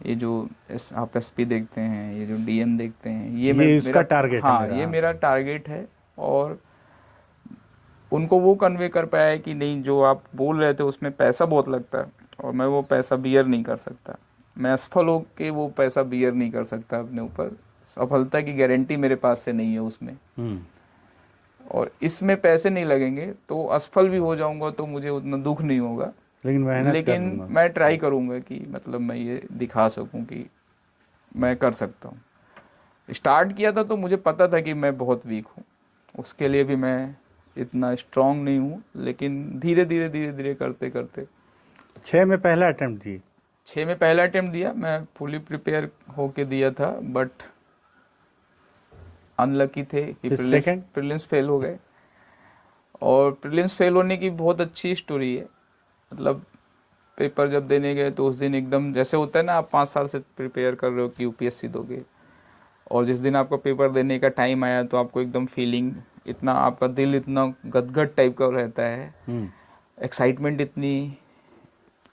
Speaker 2: ये जो आप एसपी देखते हैं, ये जो डीएम देखते हैं, ये
Speaker 1: इसका टारगेट है।
Speaker 2: हाँ, ये मेरा टारगेट है। और उनको वो कन्वे कर पाया है कि नहीं जो आप बोल रहे थे उसमें पैसा बहुत लगता है और मैं वो पैसा बियर नहीं कर सकता, मैं असफल हो के वो पैसा बियर नहीं कर सकता अपने ऊपर। सफलता की गारंटी मेरे पास से नहीं है उसमें, और इसमें पैसे नहीं लगेंगे तो असफल भी हो जाऊंगा तो मुझे उतना दुख नहीं होगा, लेकिन मैं ट्राई करूंगा कि मतलब मैं ये दिखा सकूं कि मैं कर सकता हूँ। स्टार्ट किया था तो मुझे पता था कि मैं बहुत वीक हूँ, उसके लिए भी मैं इतना स्ट्रांग नहीं हूँ, लेकिन धीरे धीरे करते करते
Speaker 1: 6 में पहला अटेम्प्ट दिए।
Speaker 2: 6 में पहला अटेम्प्ट दिया, मैं फुली प्रिपेयर होके दिया था, बट अनलकी थे कि प्रीलिम्स फेल हो गए। और प्रीलिम्स फेल होने की बहुत अच्छी स्टोरी है। मतलब पेपर जब देने गए तो उस दिन एकदम जैसे होता है ना, आप 5 साल से प्रिपेयर कर रहे हो कि यूपीएससी दोगे, और जिस दिन आपका पेपर देने का टाइम आया तो आपको एकदम फीलिंग, इतना आपका दिल इतना गदगद टाइप का रहता है, एक्साइटमेंट इतनी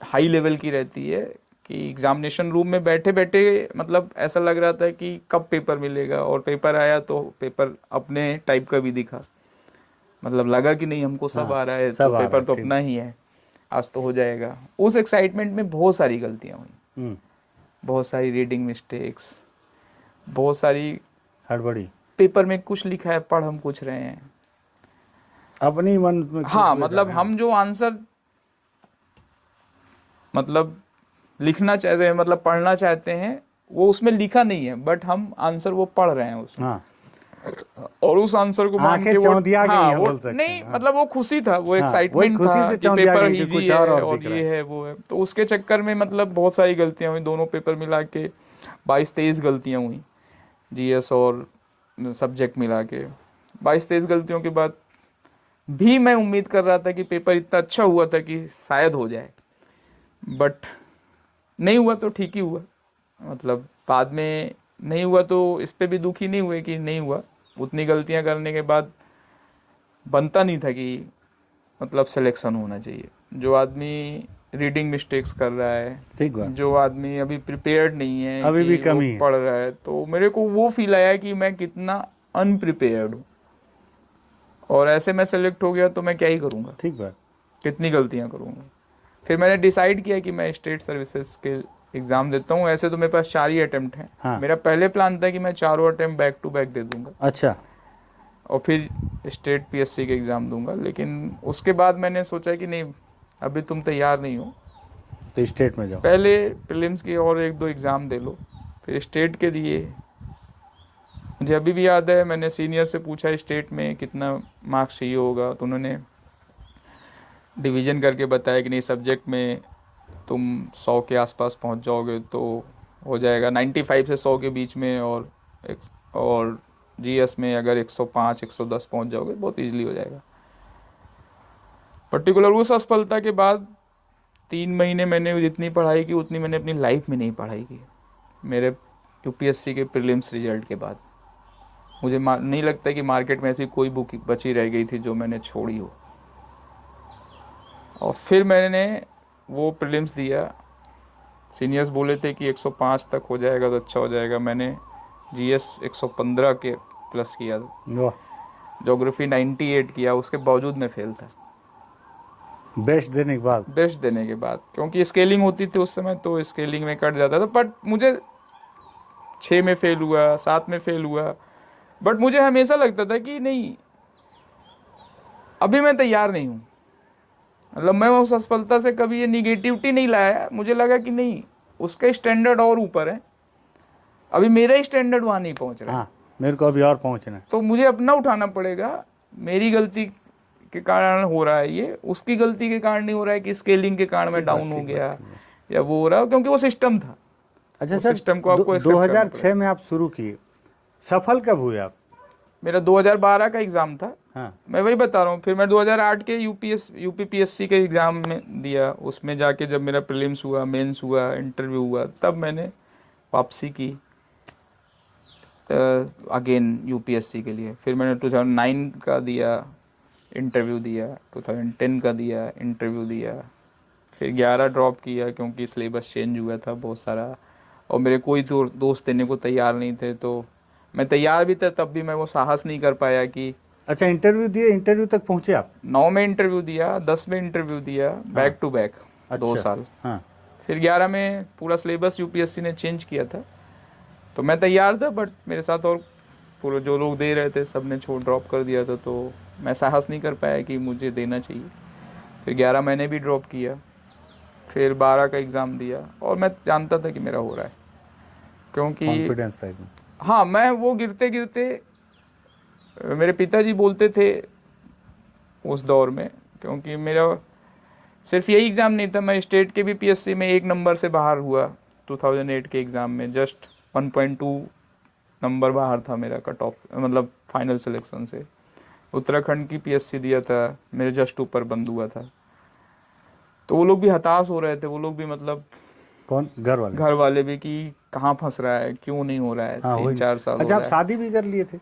Speaker 2: हाई लेवल की रहती है कि एग्जामिनेशन रूम में बैठे बैठे मतलब ऐसा लग रहा था कि कब पेपर मिलेगा। और पेपर आया तो पेपर अपने टाइप का भी दिखा, मतलब लगा कि नहीं हमको सब आ रहा है, तो पेपर तो अपना ही है, आज तो हो जाएगा। उस एक्साइटमेंट में बहुत सारी गलतियां हुई, बहुत सारी रीडिंग मिस्टेक्स, बहुत सारी
Speaker 1: हड़बड़ी।
Speaker 2: पेपर में कुछ लिखा है, पढ़ हम कुछ रहे हैं
Speaker 1: अपनी मन में।
Speaker 2: हाँ, मतलब हम जो आंसर मतलब लिखना चाहते हैं, मतलब पढ़ना चाहते हैं, वो उसमें लिखा नहीं है, बट हम आंसर वो पढ़ रहे हैं उसमें।
Speaker 1: हाँ।
Speaker 2: और उस आंसर को मान के वो नहीं, मतलब वो खुशी था, वो एक्साइटमेंट था कि पेपर इजी है और ये है वो है। तो उसके चक्कर में मतलब बहुत सारी गलतियां हुई, दोनों पेपर मिला के 22-23 गलतियां हुई, जीएस और सब्जेक्ट मिला के 22-23 गलतियों के बाद भी मैं उम्मीद कर रहा था कि पेपर इतना अच्छा हुआ था कि शायद हो जाए, बट नहीं हुआ तो ठीक ही हुआ, मतलब बाद में नहीं हुआ तो इस पे भी दुखी नहीं हुए कि नहीं हुआ। उतनी गलतियां करने के बाद बनता नहीं था कि मतलब सिलेक्शन होना चाहिए। जो आदमी रीडिंग मिस्टेक्स कर रहा है,
Speaker 1: ठीक बात,
Speaker 2: जो आदमी अभी प्रिपेयर्ड नहीं है,
Speaker 1: अभी
Speaker 2: कि
Speaker 1: भी
Speaker 2: वो
Speaker 1: कमी है।
Speaker 2: पढ़ रहा है, तो मेरे को वो फील आया कि मैं कितना अनप्रिपेयर्ड हूँ, और ऐसे मैं सेलेक्ट हो गया तो मैं क्या ही करूँगा,
Speaker 1: ठीक बात,
Speaker 2: कितनी गलतियाँ करूँगा। फिर मैंने डिसाइड किया कि मैं स्टेट सर्विसेज के एग्ज़ाम देता हूँ। ऐसे तो मेरे पास 4 ही अटेम्प्ट हैं।
Speaker 1: हाँ।
Speaker 2: मेरा पहले प्लान था कि मैं चारों अटेम्प्ट बैक टू बैक दे दूंगा
Speaker 1: अच्छा,
Speaker 2: और फिर स्टेट पीएससी के एग्ज़ाम दूंगा, लेकिन उसके बाद मैंने सोचा कि नहीं, अभी तुम तैयार नहीं हो,
Speaker 1: तो स्टेट में जाओ।
Speaker 2: पहले प्रीलिम्स के और 1-2 एग्ज़ाम दे लो, फिर स्टेट के दिए। मुझे अभी भी याद है, मैंने सीनियर से पूछा स्टेट में कितना मार्क्स चाहिए होगा, तो उन्होंने डिवीज़न करके बताया कि नहीं, सब्जेक्ट में तुम 100 के आसपास पहुंच जाओगे तो हो जाएगा, 95 से 100 के बीच में, और जीएस में अगर 105 110 पहुंच जाओगे बहुत इजीली हो जाएगा। पर्टिकुलर उस असफलता के बाद 3 महीने मैंने जितनी पढ़ाई की उतनी मैंने अपनी लाइफ में नहीं पढ़ाई की। मेरे यूपीएससी के प्रीलिम्स रिजल्ट के बाद मुझे नहीं लगता कि मार्केट में ऐसी कोई बुक बची रह गई थी जो मैंने छोड़ी हो। और फिर मैंने वो प्रीलिम्स दिया, सीनियर्स बोले थे कि 105 तक हो जाएगा तो अच्छा हो जाएगा। मैंने जीएस 115 के प्लस किया, ज्योग्राफी 98 किया, उसके बावजूद मैं फेल था।
Speaker 1: बेस्ट देने के बाद
Speaker 2: क्योंकि स्केलिंग होती थी उस समय, तो स्केलिंग में कट जाता था। बट मुझे 6 में फेल हुआ, 7 में फेल हुआ, बट मुझे हमेशा लगता था कि नहीं, अभी मैं तैयार नहीं हूँ। मतलब मैं उस असफलता से कभी ये निगेटिविटी नहीं लाया, मुझे लगा कि नहीं, उसका स्टैंडर्ड और ऊपर है, अभी मेरा स्टैंडर्ड वहाँ नहीं पहुँच रहा।
Speaker 1: हाँ, मेरे को अभी और पहुँचना है,
Speaker 2: तो मुझे अपना उठाना पड़ेगा। मेरी गलती के कारण हो रहा है ये, उसकी गलती के कारण नहीं हो रहा है कि स्केलिंग के कारण मैं डाउन हो गया या वो हो रहा है, क्योंकि वो सिस्टम था।
Speaker 1: अच्छा सर,
Speaker 2: सिस्टम को आपको
Speaker 1: 2006 में आप शुरू किए, सफल कब हुए आप?
Speaker 2: मेरा 2012 का एग्ज़ाम था।
Speaker 1: हाँ,
Speaker 2: मैं वही बता रहा हूँ। फिर मैं 2008 के यूपीपीएससी के एग्ज़ाम में दिया। उसमें जाके जब मेरा प्रीलिम्स हुआ, मेंस हुआ, इंटरव्यू हुआ, तब मैंने वापसी की अगेन यूपीएससी के लिए। फिर मैंने 2009 का दिया, इंटरव्यू दिया, 2010 का दिया, इंटरव्यू दिया। फिर 11 ड्रॉप किया क्योंकि सिलेबस चेंज हुआ था बहुत सारा, और मेरे कोई दोस्त देने को तैयार नहीं थे। तो मैं तैयार भी था, तब भी मैं वो साहस नहीं कर पाया कि।
Speaker 1: अच्छा, इंटरव्यू दिए, इंटरव्यू तक पहुँचे आप?
Speaker 2: 9 में इंटरव्यू दिया, 10 में इंटरव्यू दिया, बैक टू बैक 2 साल।
Speaker 1: हाँ,
Speaker 2: फिर 11 में पूरा सिलेबस यूपीएससी ने चेंज किया था, तो मैं तैयार था, बट मेरे साथ और पूरे जो लोग दे रहे थे सब ने ड्रॉप कर दिया था, तो मैं साहस नहीं कर पाया कि मुझे देना चाहिए। फिर 11 महीने भी ड्रॉप किया, फिर 12 का एग्ज़ाम दिया, और मैं जानता था कि मेरा हो रहा है, क्योंकि
Speaker 1: कॉन्फिडेंस।
Speaker 2: हाँ, मैं वो गिरते गिरते, मेरे पिताजी बोलते थे उस दौर में, क्योंकि मेरा सिर्फ यही एग्ज़ाम नहीं था, मैं स्टेट के भी पीएससी में 1 नंबर से बाहर हुआ। 2008 के एग्ज़ाम में जस्ट 1.2 नंबर बाहर था मेरा कट ऑफ, मतलब फाइनल सिलेक्शन से। उत्तराखंड की पीएससी दिया था, मेरे जस्ट ऊपर बंद हुआ था। तो वो लोग भी हताश हो रहे थे, वो लोग भी मतलब
Speaker 1: कौन? घर
Speaker 2: वाले भी, कि कहाँ फंस रहा है, क्यों नहीं हो रहा है।
Speaker 1: हाँ,
Speaker 2: 3-4 साल
Speaker 1: अच्छा,
Speaker 2: हो
Speaker 1: आप
Speaker 2: रहा है।
Speaker 1: शादी भी कर लिए थे?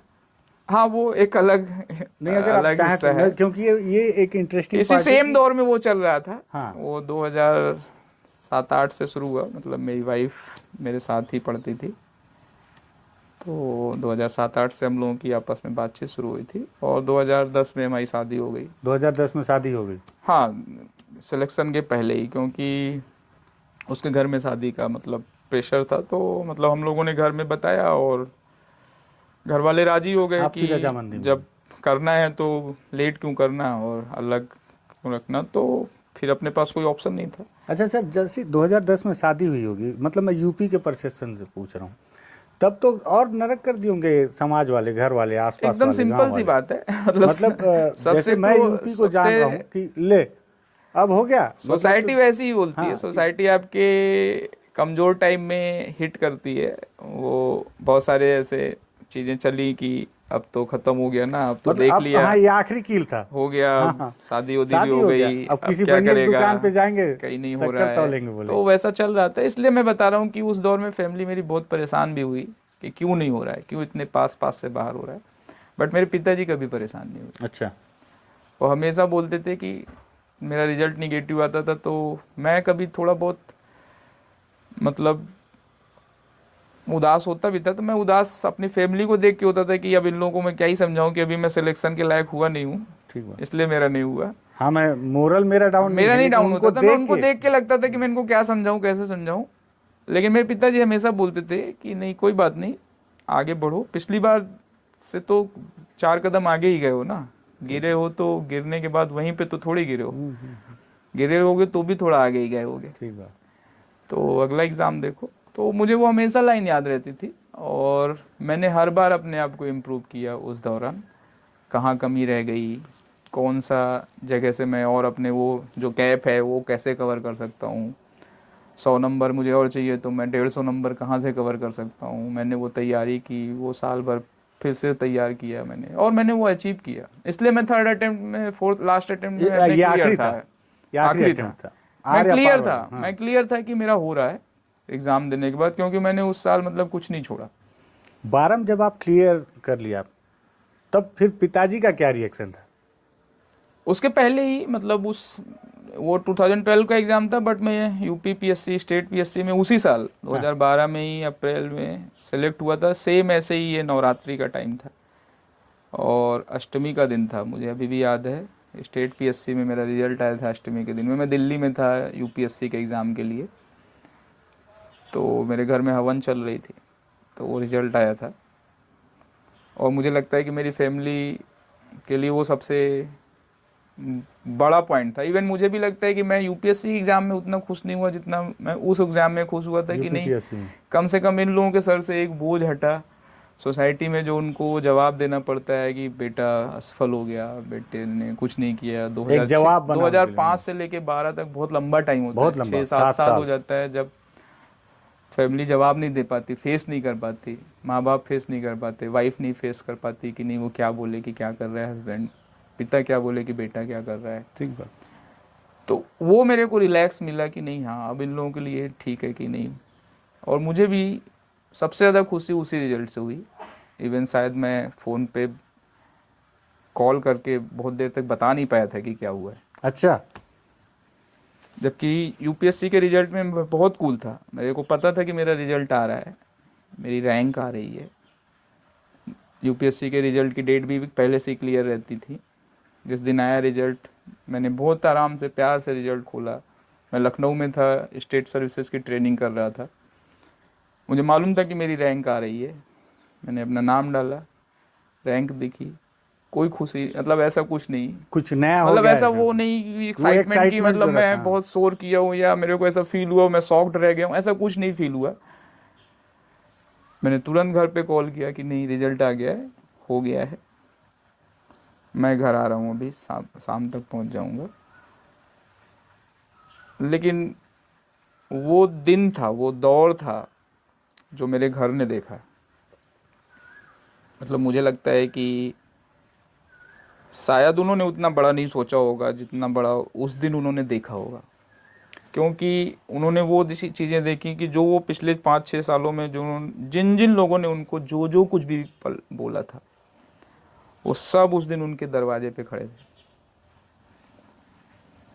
Speaker 2: हाँ, वो एक अलग
Speaker 1: नहीं, अगर आप
Speaker 2: अलग हिस्सा
Speaker 1: चाहें
Speaker 2: है,
Speaker 1: तो, क्योंकि ये एक इंटरेस्टिंग
Speaker 2: इसी सेम दौर में वो चल रहा था।
Speaker 1: हाँ,
Speaker 2: वो 2007-8 से शुरू हुआ, मतलब मेरी वाइफ मेरे साथ ही पढ़ती थी, तो 2007-8 से हम लोगों की आपस में बातचीत शुरू हुई थी, और 2010 में हमारी शादी हो गई।
Speaker 1: 2010 में शादी हो गई?
Speaker 2: हाँ, सिलेक्शन के पहले ही, क्योंकि उसके घर में शादी का मतलब प्रेशर था, तो मतलब हम लोगों ने घर में बताया और घर वाले राजी हो गए कि जब करना है तो लेट क्यों करना और अलग क्यों रखना, तो फिर अपने पास कोई ऑप्शन नहीं था।
Speaker 1: अच्छा सर, जैसे 2010 में शादी हुई होगी, मतलब मैं यूपी के परसेप्शन से पूछ रहा हूँ, तब तो और नरक कर दिए होंगे समाज वाले, घर वाले, आसपास
Speaker 2: एकदम सिंपल सी बात है। मतलब
Speaker 1: जैसे मैं यूपी को जान रहा हूँ कि ले अब हो गया,
Speaker 2: सोसाइटी वैसी ही बोलती है।
Speaker 1: हाँ,
Speaker 2: सोसाइटी आपके कमजोर टाइम में हिट करती है। वो बहुत सारे ऐसे चीज़ें चली कि अब तो खत्म हो गया ना, अब तो
Speaker 1: मतलब
Speaker 2: देख
Speaker 1: अब
Speaker 2: लिया,
Speaker 1: हाँ ये आखिरी कील था।
Speaker 2: हो गया,
Speaker 1: हाँ,
Speaker 2: अब
Speaker 1: हाँ।
Speaker 2: शादी उदी भी
Speaker 1: शादी
Speaker 2: हो
Speaker 1: हो गया,
Speaker 2: गई,
Speaker 1: अब किसी
Speaker 2: क्या
Speaker 1: बढ़िया
Speaker 2: करेगा,
Speaker 1: दुकान पे जाएंगे,
Speaker 2: कहीं नहीं हो
Speaker 1: शक्कर
Speaker 2: रहा है।
Speaker 1: तौलेंगे बोले।
Speaker 2: तो वैसा चल रहा था, इसलिए मैं बता रहा हूँ कि उस दौर में फैमिली मेरी बहुत परेशान भी हुई कि क्यों नहीं हो रहा है, क्यों इतने पास पास से बाहर हो रहा है। बट मेरे पिताजी कभी परेशान नहीं हुए।
Speaker 1: अच्छा।
Speaker 2: वो हमेशा बोलते थे कि मेरा रिजल्ट निगेटिव आता था तो मैं कभी थोड़ा बहुत मतलब उदास होता भी था, तो मैं उदास अपनी फैमिली को देख के होता था कि अब इन लोगों को मैं क्या ही समझाऊं कि अभी मैं सिलेक्शन के लायक हुआ नहीं हूँ,
Speaker 1: ठीक बात।
Speaker 2: इसलिए मेरा नहीं हुआ।
Speaker 1: हाँ मैं मोरल मेरा डाउन
Speaker 2: मेरा
Speaker 1: है,
Speaker 2: नहीं
Speaker 1: लेकिन
Speaker 2: डाउन
Speaker 1: उनको
Speaker 2: होता था, मैं
Speaker 1: देख
Speaker 2: उनको
Speaker 1: के
Speaker 2: देख के लगता था कि मैं इनको क्या समझाऊं, कैसे समझाऊं। लेकिन मेरे पिताजी हमेशा बोलते थे कि नहीं कोई बात नहीं, आगे बढ़ो, पिछली बार से तो 4 कदम आगे ही गए हो ना, गिरे हो तो गिरने के बाद वहीं पे तो थोड़ी गिरे हो, गिरे होगे तो भी थोड़ा आगे ही गए होगे,
Speaker 1: ठीक बात।
Speaker 2: तो अगला एग्ज़ाम देखो। तो मुझे वो हमेशा लाइन याद रहती थी और मैंने हर बार अपने आप को इम्प्रूव किया उस दौरान, कहाँ कमी रह गई, कौन सा जगह से मैं और अपने वो जो गैप है वो कैसे कवर कर सकता हूँ, 100 नंबर मुझे और चाहिए तो मैं 150 नंबर कहाँ से कवर कर सकता हूँ। मैंने वो तैयारी की, वो साल भर फिर से तैयार किया मैंने और मैंने वो अचीव किया। इसलिए मैं 3rd अटेम्प्ट में, 4th लास्ट अटेम्प्ट में मैंने
Speaker 1: ये
Speaker 2: क्लियर
Speaker 1: आखिरी
Speaker 2: था,
Speaker 1: ये
Speaker 2: आखिरी था,
Speaker 1: attempt था।
Speaker 2: मैं
Speaker 1: आर या
Speaker 2: क्लियर
Speaker 1: पार
Speaker 2: था,
Speaker 1: वाला, हाँ।
Speaker 2: मैं क्लियर था कि मेरा हो रहा है एग्ज़ाम देने के बाद, क्योंकि मैंने उस साल मतलब कुछ नहीं छोड़ा।
Speaker 1: 12 में जब आप क्लियर कर लिया, तब फिर पिताजी का क्या रिएक्शन था?
Speaker 2: उसके पहले ही मतलब वो 2012 का एग्ज़ाम था, बट मैं यूपी पीएससी, स्टेट पीएससी में उसी साल 2012 में ही अप्रैल में सेलेक्ट हुआ था। सेम ऐसे ही ये नवरात्रि का टाइम था और अष्टमी का दिन था, मुझे अभी भी याद है। स्टेट पीएससी में मेरा रिजल्ट आया था अष्टमी के दिन में, मैं दिल्ली में था यूपीएससी के एग्ज़ाम के लिए, तो मेरे घर में हवन चल रही थी, तो वो रिज़ल्ट आया था और मुझे लगता है कि मेरी फैमिली के लिए वो सबसे बड़ा पॉइंट था। इवन मुझे भी लगता है कि मैं यूपीएससी एग्ज़ाम में उतना खुश नहीं हुआ जितना मैं उस एग्ज़ाम में खुश हुआ था कि नहीं,
Speaker 1: UPSC में
Speaker 2: कम से कम इन लोगों के सर से एक बोझ हटा। सोसाइटी में जो उनको जवाब देना पड़ता है कि बेटा असफल हो गया, बेटे ने कुछ नहीं किया।
Speaker 1: एक जवाब बना उनके लिए।
Speaker 2: 2005 से लेके 12 तक बहुत लंबा टाइम होता
Speaker 1: बहुत
Speaker 2: है,
Speaker 1: लंबा,
Speaker 2: 6-7
Speaker 1: 7
Speaker 2: साल हो
Speaker 1: साल।
Speaker 2: जाता है जब फैमिली जवाब नहीं दे पाती, फेस नहीं कर पाती, माँ बाप फेस नहीं कर पाते, वाइफ नहीं फेस कर पाती कि नहीं वो क्या बोले कि क्या कर रहा है हस्बैंड, पिता क्या बोले कि बेटा क्या कर रहा है।
Speaker 1: ठीक बात।
Speaker 2: तो वो मेरे को रिलैक्स मिला कि नहीं हाँ अब इन लोगों के लिए ठीक है कि नहीं। और मुझे भी सबसे ज़्यादा खुशी उसी रिजल्ट से हुई। इवन शायद मैं फ़ोन पे कॉल करके बहुत देर तक बता नहीं पाया था कि क्या हुआ है।
Speaker 1: अच्छा।
Speaker 2: जबकि यूपीएससी के रिजल्ट में मैं बहुत कूल था, मेरे को पता था कि मेरा रिजल्ट आ रहा है, मेरी रैंक आ रही है। यूपीएससी के रिजल्ट की डेट भी पहले से ही क्लियर रहती थी। जिस दिन आया रिजल्ट, मैंने बहुत आराम से प्यार से रिजल्ट खोला। मैं लखनऊ में था, स्टेट सर्विसेज की ट्रेनिंग कर रहा था, मुझे मालूम था कि मेरी रैंक आ रही है। मैंने अपना नाम डाला, रैंक दिखी, कोई खुशी मतलब ऐसा कुछ नहीं,
Speaker 1: कुछ नया हो
Speaker 2: मतलब
Speaker 1: गया
Speaker 2: ऐसा
Speaker 1: है
Speaker 2: वो
Speaker 1: इसमें।
Speaker 2: नहीं एक्साइटमेंट की
Speaker 1: excitement
Speaker 2: मतलब
Speaker 1: जो रहता
Speaker 2: मैं
Speaker 1: है।
Speaker 2: बहुत शोर किया हूँ या मेरे को ऐसा फील हुआ मैं शॉक्ड रह गया हूँ, ऐसा कुछ नहीं फील हुआ। मैंने तुरंत घर पे कॉल किया कि नहीं रिजल्ट आ गया है, हो गया है, मैं घर आ रहा हूँ, अभी शाम तक पहुँच जाऊँगा। लेकिन वो दिन था, वो दौर था जो मेरे घर ने देखा। मतलब मुझे लगता है कि शायद उन्होंने उतना बड़ा नहीं सोचा होगा जितना बड़ा उस दिन उन्होंने देखा होगा, क्योंकि उन्होंने वो चीज़ें देखी कि जो वो पिछले 5-6 सालों में जो जिन जिन लोगों ने उनको जो जो कुछ भी बोला था, वो सब उस दिन उनके दरवाजे पे खड़े थे।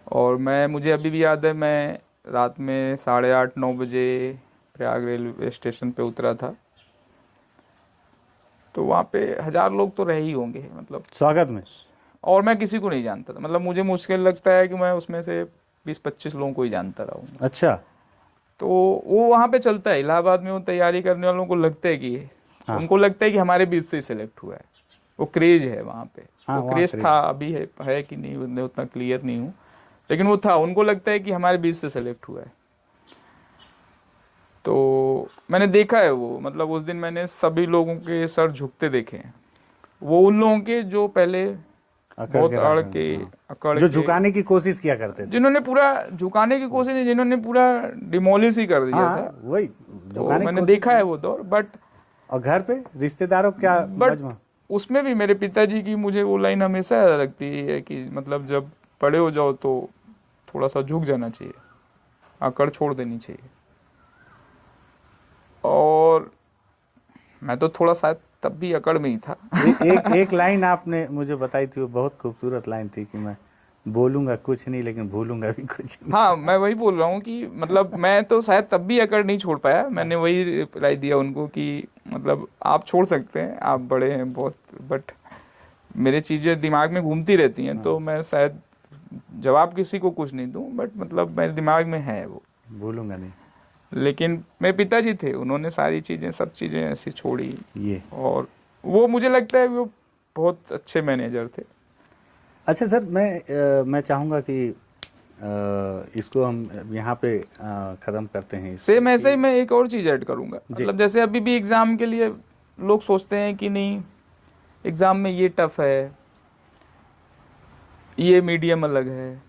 Speaker 2: और मुझे अभी भी याद है, मैं रात में 8:30-9 बजे प्रयाग रेलवे स्टेशन पे उतरा था, तो वहाँ पे 1000 लोग तो रह ही होंगे मतलब
Speaker 1: स्वागत में।
Speaker 2: और मैं किसी को नहीं जानता था, मतलब मुझे मुश्किल लगता है कि मैं उसमें से 20-25 लोगों को ही जानता रहा हूँ।
Speaker 1: अच्छा।
Speaker 2: तो वो वहाँ पे चलता है इलाहाबाद में, वो तैयारी करने वालों को लगता है कि
Speaker 1: हाँ।
Speaker 2: उनको लगता है कि हमारे बीच से सिलेक्ट हुआ है, वो क्रेज है वहाँ पे।
Speaker 1: हाँ,
Speaker 2: वो
Speaker 1: वहाँ
Speaker 2: क्रेज
Speaker 1: क्रेज
Speaker 2: था, अभी है कि नहीं मैं उतना क्लियर नहीं हूँ, लेकिन वो था, उनको लगता है कि हमारे बीच से सेलेक्ट हुआ है। तो मैंने देखा है वो, मतलब उस दिन मैंने सभी लोगों के सर झुकते देखे हैं, वो उन लोगों के जो पहले बहुत अकड़
Speaker 1: जो
Speaker 2: के
Speaker 1: झुकाने की कोशिश किया करते थे।
Speaker 2: जिन्होंने पूरा झुकाने की कोशिश नहीं, जिन्होंने पूरा डिमोलिश ही कर दिया
Speaker 1: हाँ
Speaker 2: था,
Speaker 1: वही
Speaker 2: तो
Speaker 1: झुकाने की
Speaker 2: मैंने
Speaker 1: कोशिश
Speaker 2: देखा है वो दौर। बट
Speaker 1: और घर पे रिश्तेदारों क्या
Speaker 2: बट
Speaker 1: मजमा?
Speaker 2: उसमें भी मेरे पिताजी की मुझे वो लाइन हमेशा याद लगती है कि मतलब जब बड़े हो जाओ तो थोड़ा सा झुक जाना चाहिए, अकड़ छोड़ देनी चाहिए। और मैं तो थोड़ा शायद तब भी अकड़ में ही था।
Speaker 1: एक लाइन आपने मुझे बताई थी, वो बहुत खूबसूरत लाइन थी कि मैं बोलूंगा कुछ नहीं लेकिन भूलूंगा भी कुछ नहीं।
Speaker 2: हाँ, मैं वही बोल रहा हूँ कि मतलब मैं तो शायद तब भी अकड़ नहीं छोड़ पाया। मैंने वही रिप्लाई दिया उनको कि मतलब आप छोड़ सकते हैं, आप बड़े हैं बहुत, बट मेरे चीज़ें दिमाग में घूमती रहती हैं, तो मैं शायद जवाब किसी को कुछ नहीं दूं, बट मतलब मेरे दिमाग में है वो।
Speaker 1: भूलूंगा नहीं।
Speaker 2: लेकिन मेरे पिताजी थे, उन्होंने सारी चीज़ें, सब चीज़ें ऐसी छोड़ी।
Speaker 1: ये
Speaker 2: और वो मुझे लगता है वो बहुत अच्छे मैनेजर थे।
Speaker 1: अच्छा सर, मैं चाहूँगा कि इसको हम यहाँ पे ख़त्म करते हैं।
Speaker 2: सेम ऐसे ही मैं एक और चीज़ ऐड करूँगा। मतलब जैसे अभी भी एग्ज़ाम के लिए लोग सोचते हैं कि नहीं एग्ज़ाम में ये टफ है, ये मीडियम अलग है,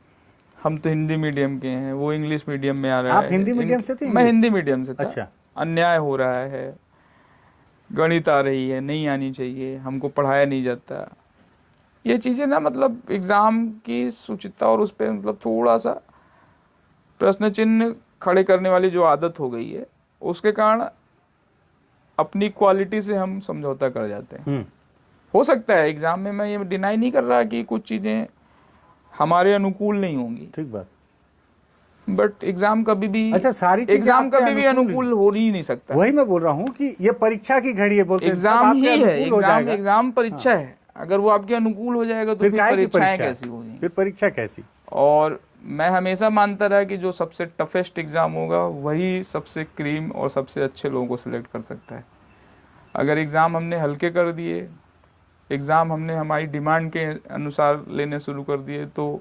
Speaker 2: हम तो हिंदी मीडियम के हैं, वो इंग्लिश मीडियम में आ रहा है।
Speaker 1: आप हिंदी मीडियम से थे?
Speaker 2: मैं हिंदी मीडियम से था।
Speaker 1: अच्छा।
Speaker 2: अन्याय हो रहा है, गणित आ रही है, नहीं आनी चाहिए, हमको पढ़ाया नहीं जाता। ये चीज़ें ना मतलब एग्ज़ाम की शुचिता और उस पर मतलब थोड़ा सा प्रश्न चिन्ह खड़े करने वाली जो आदत हो गई है, उसके कारण अपनी क्वालिटी से हम समझौता कर जाते हैं। हो सकता है एग्ज़ाम में, मैं ये डिनाई नहीं कर रहा कि कुछ चीज़ें हमारे अनुकूल नहीं होंगी,
Speaker 1: ठीक बात,
Speaker 2: बट एग्ज़ाम कभी भी,
Speaker 1: अच्छा सारी चीजें
Speaker 2: एग्ज़ाम
Speaker 1: आपके
Speaker 2: कभी भी अनुकूल हो ही नहीं सकता।
Speaker 1: वही मैं बोल रहा हूँ कि ये परीक्षा की घड़ी है, बोलते हैं सब
Speaker 2: एग्ज़ाम
Speaker 1: आपके
Speaker 2: ही है,
Speaker 1: अनुकूल हो जाएगा।
Speaker 2: एग्ज़ाम परीक्षा है। अगर वो आपके अनुकूल हो जाएगा तो फिर
Speaker 1: काहे की
Speaker 2: परीक्षाएं
Speaker 1: परीक्षा?
Speaker 2: कैसी होंगी?
Speaker 1: फिर परीक्षा कैसी?
Speaker 2: और मैं हमेशा मानता रहा कि जो सबसे टफेस्ट एग्ज़ाम होगा वही सबसे क्रीम और सबसे अच्छे लोगों को सिलेक्ट कर सकता है। अगर एग्ज़ाम हमने हल्के कर दिए, एग्ज़ाम हमने हमारी डिमांड के अनुसार लेने शुरू कर दिए, तो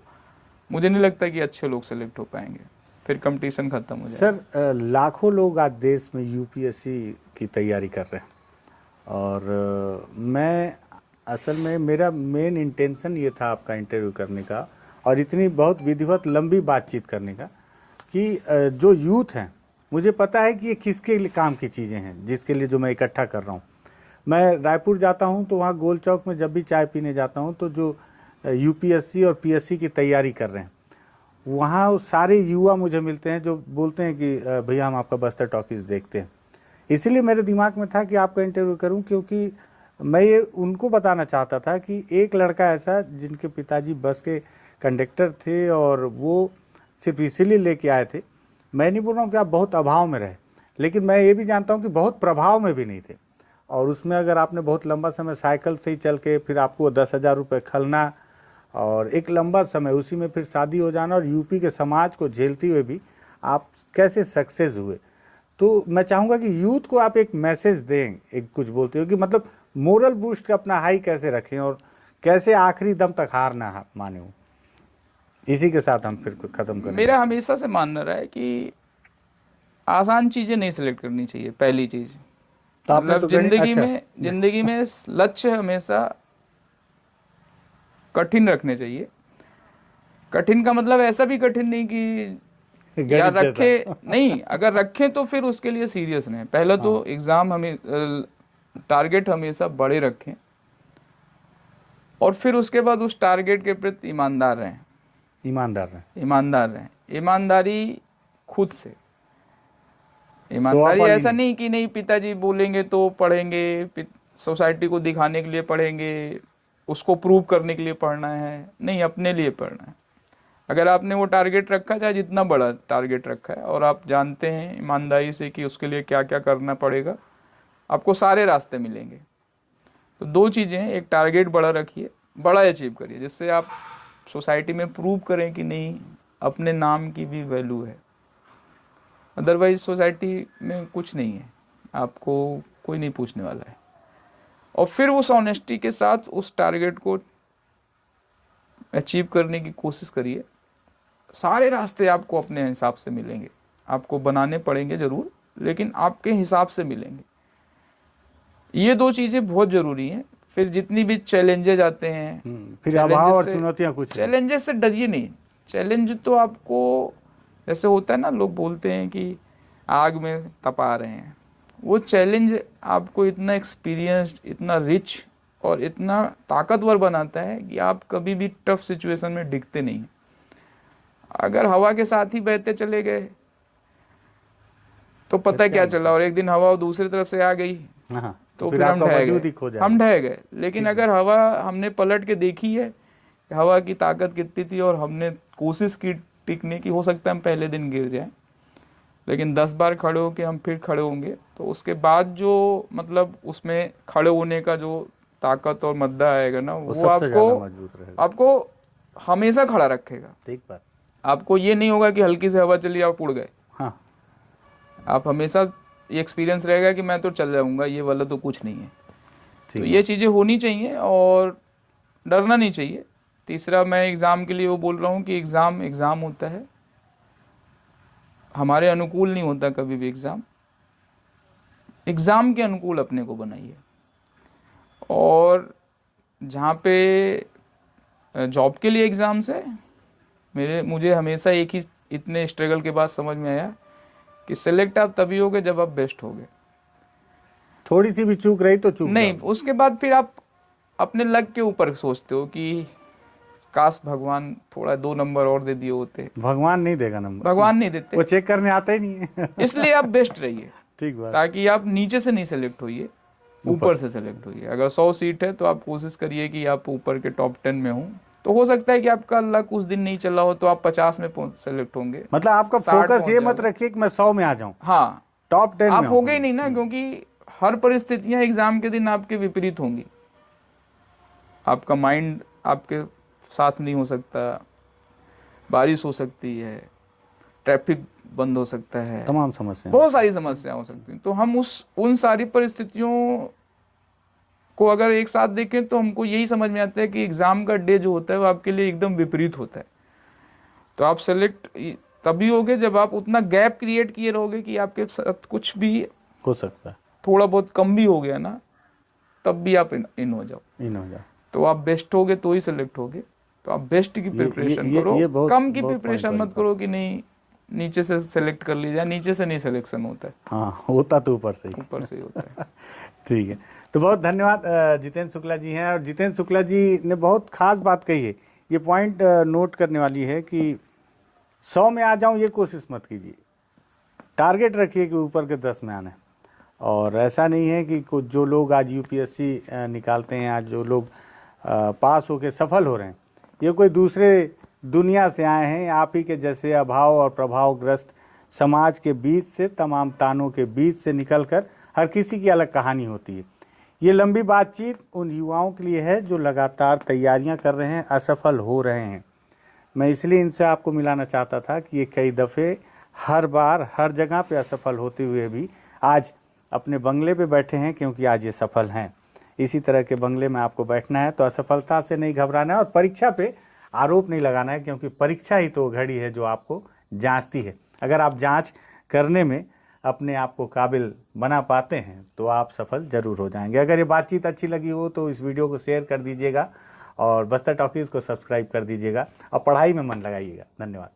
Speaker 2: मुझे नहीं लगता कि अच्छे लोग सेलेक्ट हो पाएंगे, फिर कंपटीशन ख़त्म हो जाएगा।
Speaker 1: सर लाखों लोग आज देश में यूपीएससी की तैयारी कर रहे हैं, और मैं असल में मेरा मेन इंटेंशन ये था आपका इंटरव्यू करने का और इतनी बहुत विधिवत लंबी बातचीत करने का कि जो यूथ हैं, मुझे पता है कि ये किसके लिए काम की चीज़ें हैं, जिसके लिए जो मैं इकट्ठा कर रहा हूँ। मैं रायपुर जाता हूँ तो वहाँ गोल चौक में जब भी चाय पीने जाता हूँ तो जो यूपीएससी और पीएससी की तैयारी कर रहे हैं, वहाँ वो सारे युवा मुझे मिलते हैं जो बोलते हैं कि भैया हम आपका बस्तर टॉकीज़ देखते हैं। इसीलिए मेरे दिमाग में था कि आपका इंटरव्यू करूं, क्योंकि मैं ये उनको बताना चाहता था कि एक लड़का ऐसा जिनके पिताजी बस के कंडक्टर थे और वो सिर्फ इसीलिए लेके आए थे। मैं नहीं बोल रहा हूँ कि आप बहुत अभाव में रहे, लेकिन मैं ये भी जानता हूँ कि बहुत प्रभाव में भी नहीं थे। और उसमें अगर आपने बहुत लंबा समय साइकिल से ही चल के फिर आपको 10,000 रुपये खलना और एक लंबा समय उसी में फिर शादी हो जाना और यूपी के समाज को झेलते हुए भी आप कैसे सक्सेस हुए, तो मैं चाहूँगा कि यूथ को आप एक मैसेज दें, एक कुछ बोलते हो कि मतलब मोरल बूस्ट अपना हाई कैसे रखें और कैसे आखिरी दम तक हार ना माने हो। इसी के साथ हम फिर ख़त्म करें।
Speaker 2: मेरा हमेशा से मानना रहा है कि आसान चीज़ें नहीं सिलेक्ट करनी चाहिए। पहली चीज़
Speaker 1: तो आपने
Speaker 2: मतलब
Speaker 1: तो
Speaker 2: जिंदगी में लक्ष्य हमेशा कठिन रखने चाहिए। कठिन का मतलब ऐसा भी कठिन नहीं कि यार रखे नहीं, अगर रखें तो फिर उसके लिए सीरियस रहें। पहले तो एग्ज़ाम हमें टारगेट हमेशा बड़े रखें और फिर उसके बाद उस टारगेट के प्रति ईमानदार रहें। ईमानदारी खुद से। ईमानदारी ऐसा नहीं कि नहीं पिताजी बोलेंगे तो पढ़ेंगे, सोसाइटी को दिखाने के लिए पढ़ेंगे, उसको प्रूव करने के लिए पढ़ना है, नहीं, अपने लिए पढ़ना है। अगर आपने वो टारगेट रखा, चाहे जितना बड़ा टारगेट रखा है, और आप जानते हैं ईमानदारी से कि उसके लिए क्या क्या करना पड़ेगा, आपको सारे रास्ते मिलेंगे। तो दो चीज़ें हैं, एक टारगेट बड़ा रखिए, बड़ा अचीव करिए, जिससे आप सोसाइटी में प्रूव करें कि नहीं अपने नाम की भी वैल्यू है। अदरवाइज सोसाइटी में कुछ नहीं है, आपको कोई नहीं पूछने वाला है। और फिर उस ऑनेस्टी के साथ उस टारगेट को अचीव करने की कोशिश करिए। सारे रास्ते आपको अपने हिसाब से मिलेंगे, आपको बनाने पड़ेंगे ज़रूर, लेकिन आपके हिसाब से मिलेंगे। ये दो चीज़ें बहुत ज़रूरी हैं। फिर जितनी भी चैलेंजेस आते हैं,
Speaker 1: फिर अभाव और चुनौतियाँ कुछ,
Speaker 2: चैलेंजेस से डरिए नहीं। चैलेंज तो आपको, जैसे होता है ना, लोग बोलते हैं कि आग में तपा रहे हैं, वो चैलेंज आपको इतना एक्सपीरियंस्ड, इतना रिच और इतना ताकतवर बनाता है कि आप कभी भी टफ सिचुएशन में डिगते नहीं हैं। अगर हवा के साथ ही बहते चले गए तो पता क्या चला, और एक दिन हवा दूसरी तरफ से आ गई
Speaker 1: हाँ,
Speaker 2: तो फिर हम
Speaker 1: आपका
Speaker 2: ढह
Speaker 1: वजूद ही
Speaker 2: गए,
Speaker 1: खो जाएगा।
Speaker 2: हम ढह गए। लेकिन अगर हवा हमने पलट के देखी है, हवा की ताकत कितनी थी, और हमने कोशिश की टिकने की, हो सकता है हम पहले दिन गिर जाए, लेकिन 10 बार खड़े होके हम फिर खड़े होंगे, तो उसके बाद जो मतलब उसमें खड़े होने का जो ताकत और मद्दा आएगा ना, वो
Speaker 1: सबसे ज्यादा मजबूत रहेगा,
Speaker 2: आपको हमेशा खड़ा रखेगा।
Speaker 1: ठीक बात।
Speaker 2: आपको ये नहीं होगा कि हल्की से हवा चली आप उड़ गए।
Speaker 1: हाँ,
Speaker 2: आप हमेशा ये एक्सपीरियंस रहेगा कि मैं तो चल जाऊंगा, ये वाला तो कुछ नहीं है। तो
Speaker 1: ठीक
Speaker 2: ये चीज़ें होनी चाहिए और डरना नहीं चाहिए। तीसरा, मैं एग्ज़ाम के लिए वो बोल रहा हूँ कि एग्ज़ाम होता है, हमारे अनुकूल नहीं होता कभी भी। एग्ज़ाम के अनुकूल अपने को बनाइए। और जहाँ पे जॉब के लिए एग्ज़ाम्स है, मुझे हमेशा एक ही इतने स्ट्रगल के बाद समझ में आया कि सेलेक्ट आप तभी होगे जब आप बेस्ट होगे।
Speaker 1: थोड़ी सी भी चूक रही तो चूक
Speaker 2: नहीं, उसके बाद फिर आप अपने लक के ऊपर सोचते हो कि काश भगवान थोड़ा 2 नंबर और दे दिए होते।
Speaker 1: भगवान नहीं देगा नंबर,
Speaker 2: भगवान नहीं देते,
Speaker 1: वो चेक करने आता ही नहीं है।
Speaker 2: इसलिए आप बेस्ट रहिए,
Speaker 1: ठीक बात।
Speaker 2: ताकि आप नीचे से नहीं सेलेक्ट होइए, ऊपर से सेलेक्ट होइए। अगर 100 सीट है तो आप कोशिश करिए कि आप ऊपर के टॉप 10 में हो। तो हो सकता है कि आपका लक उस दिन नहीं चला हो तो आप 50 में सेलेक्ट होंगे।
Speaker 1: मतलब आपका
Speaker 2: 60
Speaker 1: फोकस ये
Speaker 2: पहुंच
Speaker 1: मत
Speaker 2: जाएगा।
Speaker 1: रखिए कि मैं 100 में आ जाऊं,
Speaker 2: हाँ,
Speaker 1: टॉप 10
Speaker 2: आप
Speaker 1: में
Speaker 2: हो गए नहीं ना, क्योंकि हर परिस्थितियां एग्जाम के दिन आपके विपरीत होंगी। आपका माइंड आपके साथ नहीं हो सकता, बारिश हो सकती है, ट्रैफिक बंद हो सकता है,
Speaker 1: तमाम समस्या,
Speaker 2: बहुत सारी समस्याएं हो सकती हैं। तो हम उन सारी परिस्थितियों को अगर एक साथ देखें तो हमको यही समझ में आता है कि एग्जाम का डे जो होता है वो आपके लिए एकदम विपरीत होता है। तो आप सेलेक्ट तभी होगे जब आप उतना गैप क्रिएट किए रहोगे कि आपके साथ कुछ भी
Speaker 1: हो सकता है,
Speaker 2: थोड़ा बहुत कम भी हो गया ना, तब भी आप इन हो जाओ। तो आप बेस्ट होगे तो ही सेलेक्ट होगे। तो आप बेस्ट की प्रिपरेशन करो, कम की प्रिपरेशन मत करो कि नहीं नीचे से सेलेक्ट कर लीजिए। नीचे से नहीं सिलेक्शन होता है,
Speaker 1: हाँ होता तो ऊपर से
Speaker 2: ही होता है।
Speaker 1: ठीक है, तो बहुत धन्यवाद। जितेंद्र शुक्ला जी हैं, और जितेंद्र शुक्ला जी ने बहुत खास बात कही है, ये पॉइंट नोट करने वाली है कि 100 में आ जाऊं ये कोशिश मत कीजिए, टारगेट रखिए कि ऊपर के 10 में आना है। और ऐसा नहीं है कि कुछ जो लोग आज यूपीएससी निकालते हैं, आज जो लोग पास होकर सफल हो रहे हैं, ये कोई दूसरे दुनिया से आए हैं। आप ही के जैसे अभाव और प्रभावग्रस्त समाज के बीच से, तमाम तानों के बीच से निकलकर हर किसी की अलग कहानी होती है। ये लंबी बातचीत उन युवाओं के लिए है जो लगातार तैयारियां कर रहे हैं, असफल हो रहे हैं। मैं इसलिए इनसे आपको मिलाना चाहता था कि ये कई दफ़े हर बार हर जगह पे असफल होते हुए भी आज अपने बंगले पे बैठे हैं, क्योंकि आज ये सफल हैं। इसी तरह के बंगले में आपको बैठना है, तो असफलता से नहीं घबराना है और परीक्षा पे आरोप नहीं लगाना है, क्योंकि परीक्षा ही तो घड़ी है जो आपको जांचती है। अगर आप जांच करने में अपने आप को काबिल बना पाते हैं तो आप सफल ज़रूर हो जाएंगे। अगर ये बातचीत अच्छी लगी हो तो इस वीडियो को शेयर कर दीजिएगा और बस्तर टॉकीज़ को सब्सक्राइब कर दीजिएगा और पढ़ाई में मन लगाइएगा। धन्यवाद।